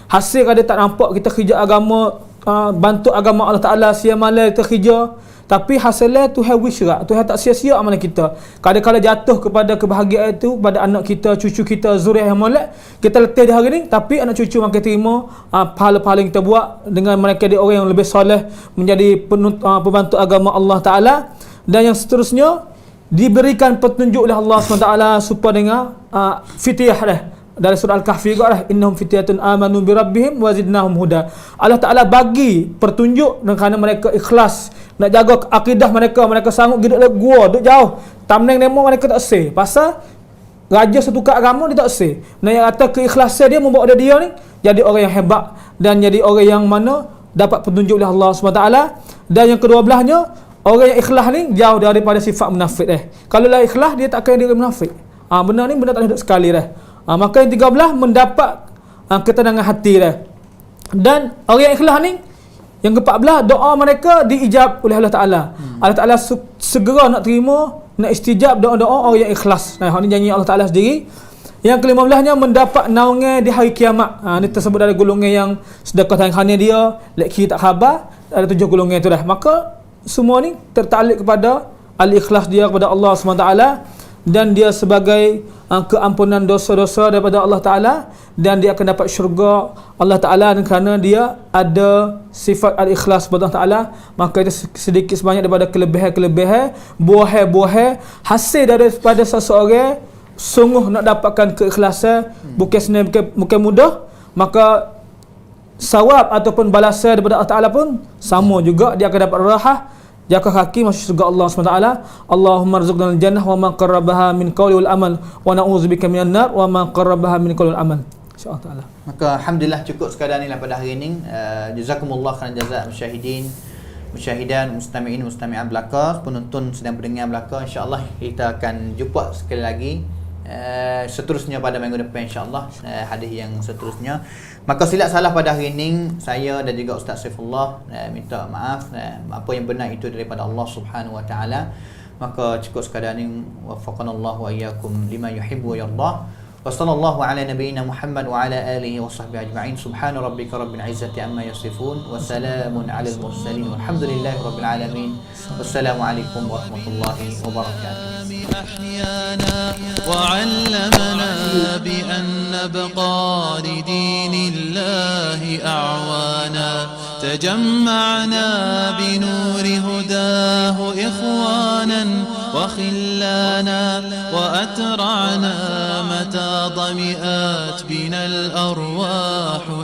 Speaker 3: hasil dia tak nampak kita kerja agama, bantu agama Allah Ta'ala, siang malam kita kerja, tapi hasilnya Tuhan wish rak. Tuhan tak sia-sia amalan kita. Kadang-kadang jatuh kepada kebahagiaan itu pada anak kita, cucu kita, zuriat yang molek, kita letih di hari ni, tapi anak cucu makin terima pahala-pahala yang kita buat dengan mereka dia orang yang lebih soleh, menjadi pembantu agama Allah Ta'ala. Dan yang seterusnya diberikan petunjuk oleh Allah SWT supaya dengan fitiah dah. Dari surah Al-Kahfi juga lah, innahum fityatun amanu bi rabbihim wa zidnahum huda. Allah Ta'ala bagi petunjuk dan kerana mereka ikhlas nak jaga akidah mereka. Mereka sanggup duduk dalam gua, duduk jauh, tamneng demo mereka tak seh. Pasal raja setukar agama dia tak seh. Nah, yang kata keikhlasan dia membawa dia ni jadi orang yang hebat dan jadi orang yang mana dapat petunjuk oleh Allah SWT. Dan yang ke-12-nya, orang yang ikhlas ni jauh daripada sifat munafik Kalau lah ikhlas, dia tak akan jadi munafik. Benar ni benda tak ada sekali maka yang 13, mendapat ketenangan hati Dan orang yang ikhlas ni, yang ke-14, doa mereka diijab oleh Allah Ta'ala. Allah Ta'ala segera nak terima, nak istijab doa-doa orang yang ikhlas. Ini janji Allah Ta'ala sendiri. Yang ke-15-nya, mendapat naungan di hari kiamat. Ini tersebut dari golongan yang sedekah tangan dia, lek tak khabar, ada 7 golongan itu Maka semua ni tertalik kepada al-ikhlas dia kepada Allah SWT, dan dia sebagai keampunan dosa-dosa daripada Allah Ta'ala, dan dia akan dapat syurga Allah Ta'ala. Dan kerana dia ada sifat al-ikhlas kepada Allah Ta'ala, maka itu sedikit sebanyak daripada kelebihan-kelebihan, buah-buah hasil daripada seseorang sungguh nak dapatkan keikhlasan, bukan senang, bukan mudah. Maka sawab ataupun balasan daripada Allah Ta'ala pun sama juga, dia akan dapat rahah, jaka kaki masuk surga Allah SWT. Allahumma rzuqnal jannah wa ma qarrabaha min qawli wal amal, wa na'udzubika minan nar wa ma qarrabaha min qawli wal amal, insya-Allah taala.
Speaker 2: Maka alhamdulillah cukup sekadar inilah pada hari ini. Jazakumullah khairan jazaa musyahidan, mustami'in, mustami'at belaka, penonton sedang mendengar belaka. Insya-Allah kita akan jumpa sekali lagi seterusnya pada minggu depan, insya-Allah hadis yang seterusnya. Maka silap salah pada hari ini, saya dan juga Ustaz Saifullah minta maaf. Apa yang benar itu daripada Allah Subhanahu Wa Taala. Maka cukup sekadar ini. Waffaqanallahu wa iyyakum lima yuhibbu wa yardah. Wa sallallahu ala nabiyyina Muhammad wa ala alihi wa sahbihi ajma'in. Subhana rabbika rabbil izzati amma yasifun wa salamun alal mursalin walhamdulillahi rabbil alamin. Wassalamu alaikum warahmatullahi wabarakatuh.
Speaker 1: أحيانا وعلمنا بأن نبقى لدين الله أعوانا. تجمعنا بنور هداه إخوانا وخلانا وأترعنا متى ضمئات بنا الأرواح.